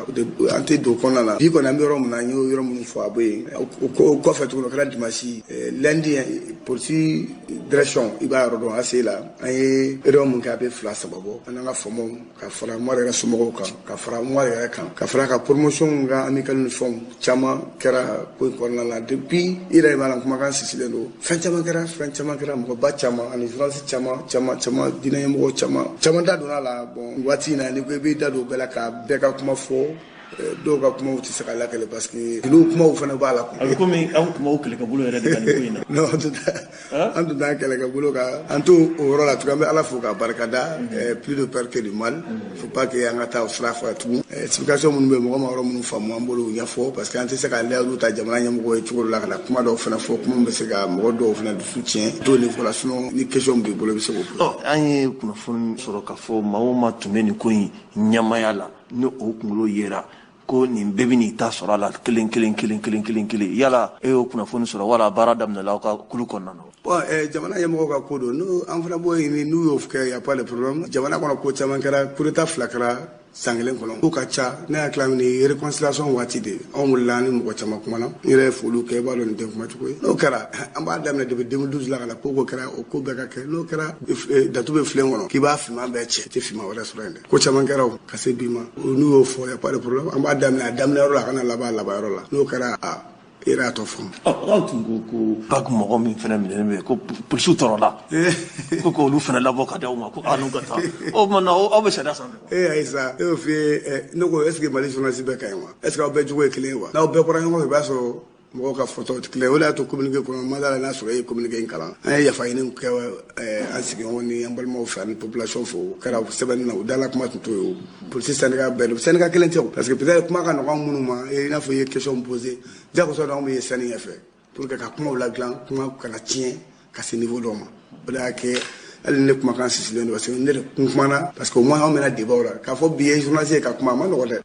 S5: an tɛ don kɔnɔna na bi kɔni an bɛ yɔrɔ min na an y'o yɔrɔ minnu fɔ a bɛ yen o kɔfɛ tuguni o kɛra dimanche lundi polisi direction i b'a yɔrɔ dɔn ACI la an ye réunion min kɛ a bɛ 2-3 bɔ an n'an ka faamaw ka fara Umaru yɛrɛ somɔgɔw kan ka fara Umaru yɛrɛ kan ka fara ka promotion ka amical ni fɛnw caman kɛra ko in kɔnɔna la depuis i yɛrɛ b'a la kumakan sisilen don fɛn caman kɛra mɔgɔba caman ani journaliste caman dinɛ ɲɛmɔgɔ caman da donna la bon waati in na ni ko i b'i da don bɛɛ la ka bɛɛ ka kuma fɔ dɔw ka kumaw tɛ se ka lakale parce que olu kumaw fana b'a la
S1: a bɛ komi an kumaw kɛlɛkɛbolo yɛrɛ de ka nin ko in na
S5: non an tun t'an kɛlɛkɛbolo kan an t'o yɔrɔ la tugun an bɛ ala fo k'a barikada plus de peur que de mal faut pas que an ka taa o sira fɛ tugun explication minnu bɛ mɔgɔ ma yɔrɔ minnu faamu an b'olu ɲɛfɔ parce que an tɛ se ka layiru ta jamana ɲɛmɔgɔ ye cogo dɔ la ka na kuma dɔw fana fɔ kuma min bɛ se ka mɔgɔ dɔw fana dusu tiɲɛ t'o niveau la sinon ni question b'i bolo i bɛ se k'o fɔ.
S1: an ye kunnafoni sɔrɔ k'a fɔ maa o maa tun bɛ nin ko in ɲɛmaya la ni o kunkolo yera ko nin bɛɛ bɛ n'i ta sɔrɔ a la kelen yala e y'o kunnafoni sɔrɔ wala baara daminɛla aw ka kulu kɔnɔna na.
S5: bon jamana ɲɛmɔgɔ ka ko don an fana b'o ɲini n'u y'o kɛ y a pas de problème jamana kɔnɔ ko caman kɛra coup d'état 2 kɛra san kelen kɔnɔ ko ka ca ne y'a tila ni réconciliation waati de anw wulila ni mɔgɔ caman kumana n yɛrɛ ye foliw kɛ i b'a dɔn nin tɛ kuma cogo ye n'o kɛra an b'a daminɛ depuis 2012 la ka na ko kɛra o ko bɛɛ ka kɛ n'o kɛra datu bɛ filen kɔnɔ k'i b'a finman bɛɛ cɛ i tɛ finman wɛrɛ sɔrɔ yen dɛ ko caman kɛra o ka se bi ma n'u y'o fɔ y a pas de problème an b'a daminɛ a daminɛyɔrɔ la a kana laban a laban yɔrɔ la n'o kɛra i yɛrɛ y'a tɔ faamu.
S1: aw tun ko PAC mɔgɔ min fana minɛnen bɛ ko polisiw tɔɔrɔla ko k'olu fana labɔ ka di aw ma ko n'u ka taa o tuma na aw bɛ sariya sanfɛ.
S5: ayi sa e y'o f'i ye ne ko est ce que Mali journaliste bɛɛ ka ɲi wa est ce que aw bɛɛ jogo ye kelen ye wa n'aw bɛɛ bɔra ɲɔgɔn fɛ i b'a sɔrɔ mɔgɔw ka fɔtaw tɛ kelen ye o de y'a to communiqué kɔnɔ ma d'a la n'a sɔrɔ e ye communiqué in kalan an ye yafa ɲini kɛ an sigiɲɔgɔn ni an balimaw fɛ ani population fɛ o kɛra sɛbɛnni na o dala kuma tun t'o ye o polisi syndicat bɛɛ don syndicat kelen tɛ o parce que peut-être kuma ka nɔgɔ an minnu ma i n'a fɔ i ye question posé diyagosa anw bɛ ye sanni ɲɛfɛ pour que ka kumaw ladilan kuma kana tiɲɛ ka se niveau dɔw ma o de y'a kɛ hali ne kumakan sisilen don parce que ne de kun kumana parce que au moins anw bɛna débat o la k'a fɔ bi ye journaliste ye ka kuma a ma nɔgɔ dɛ.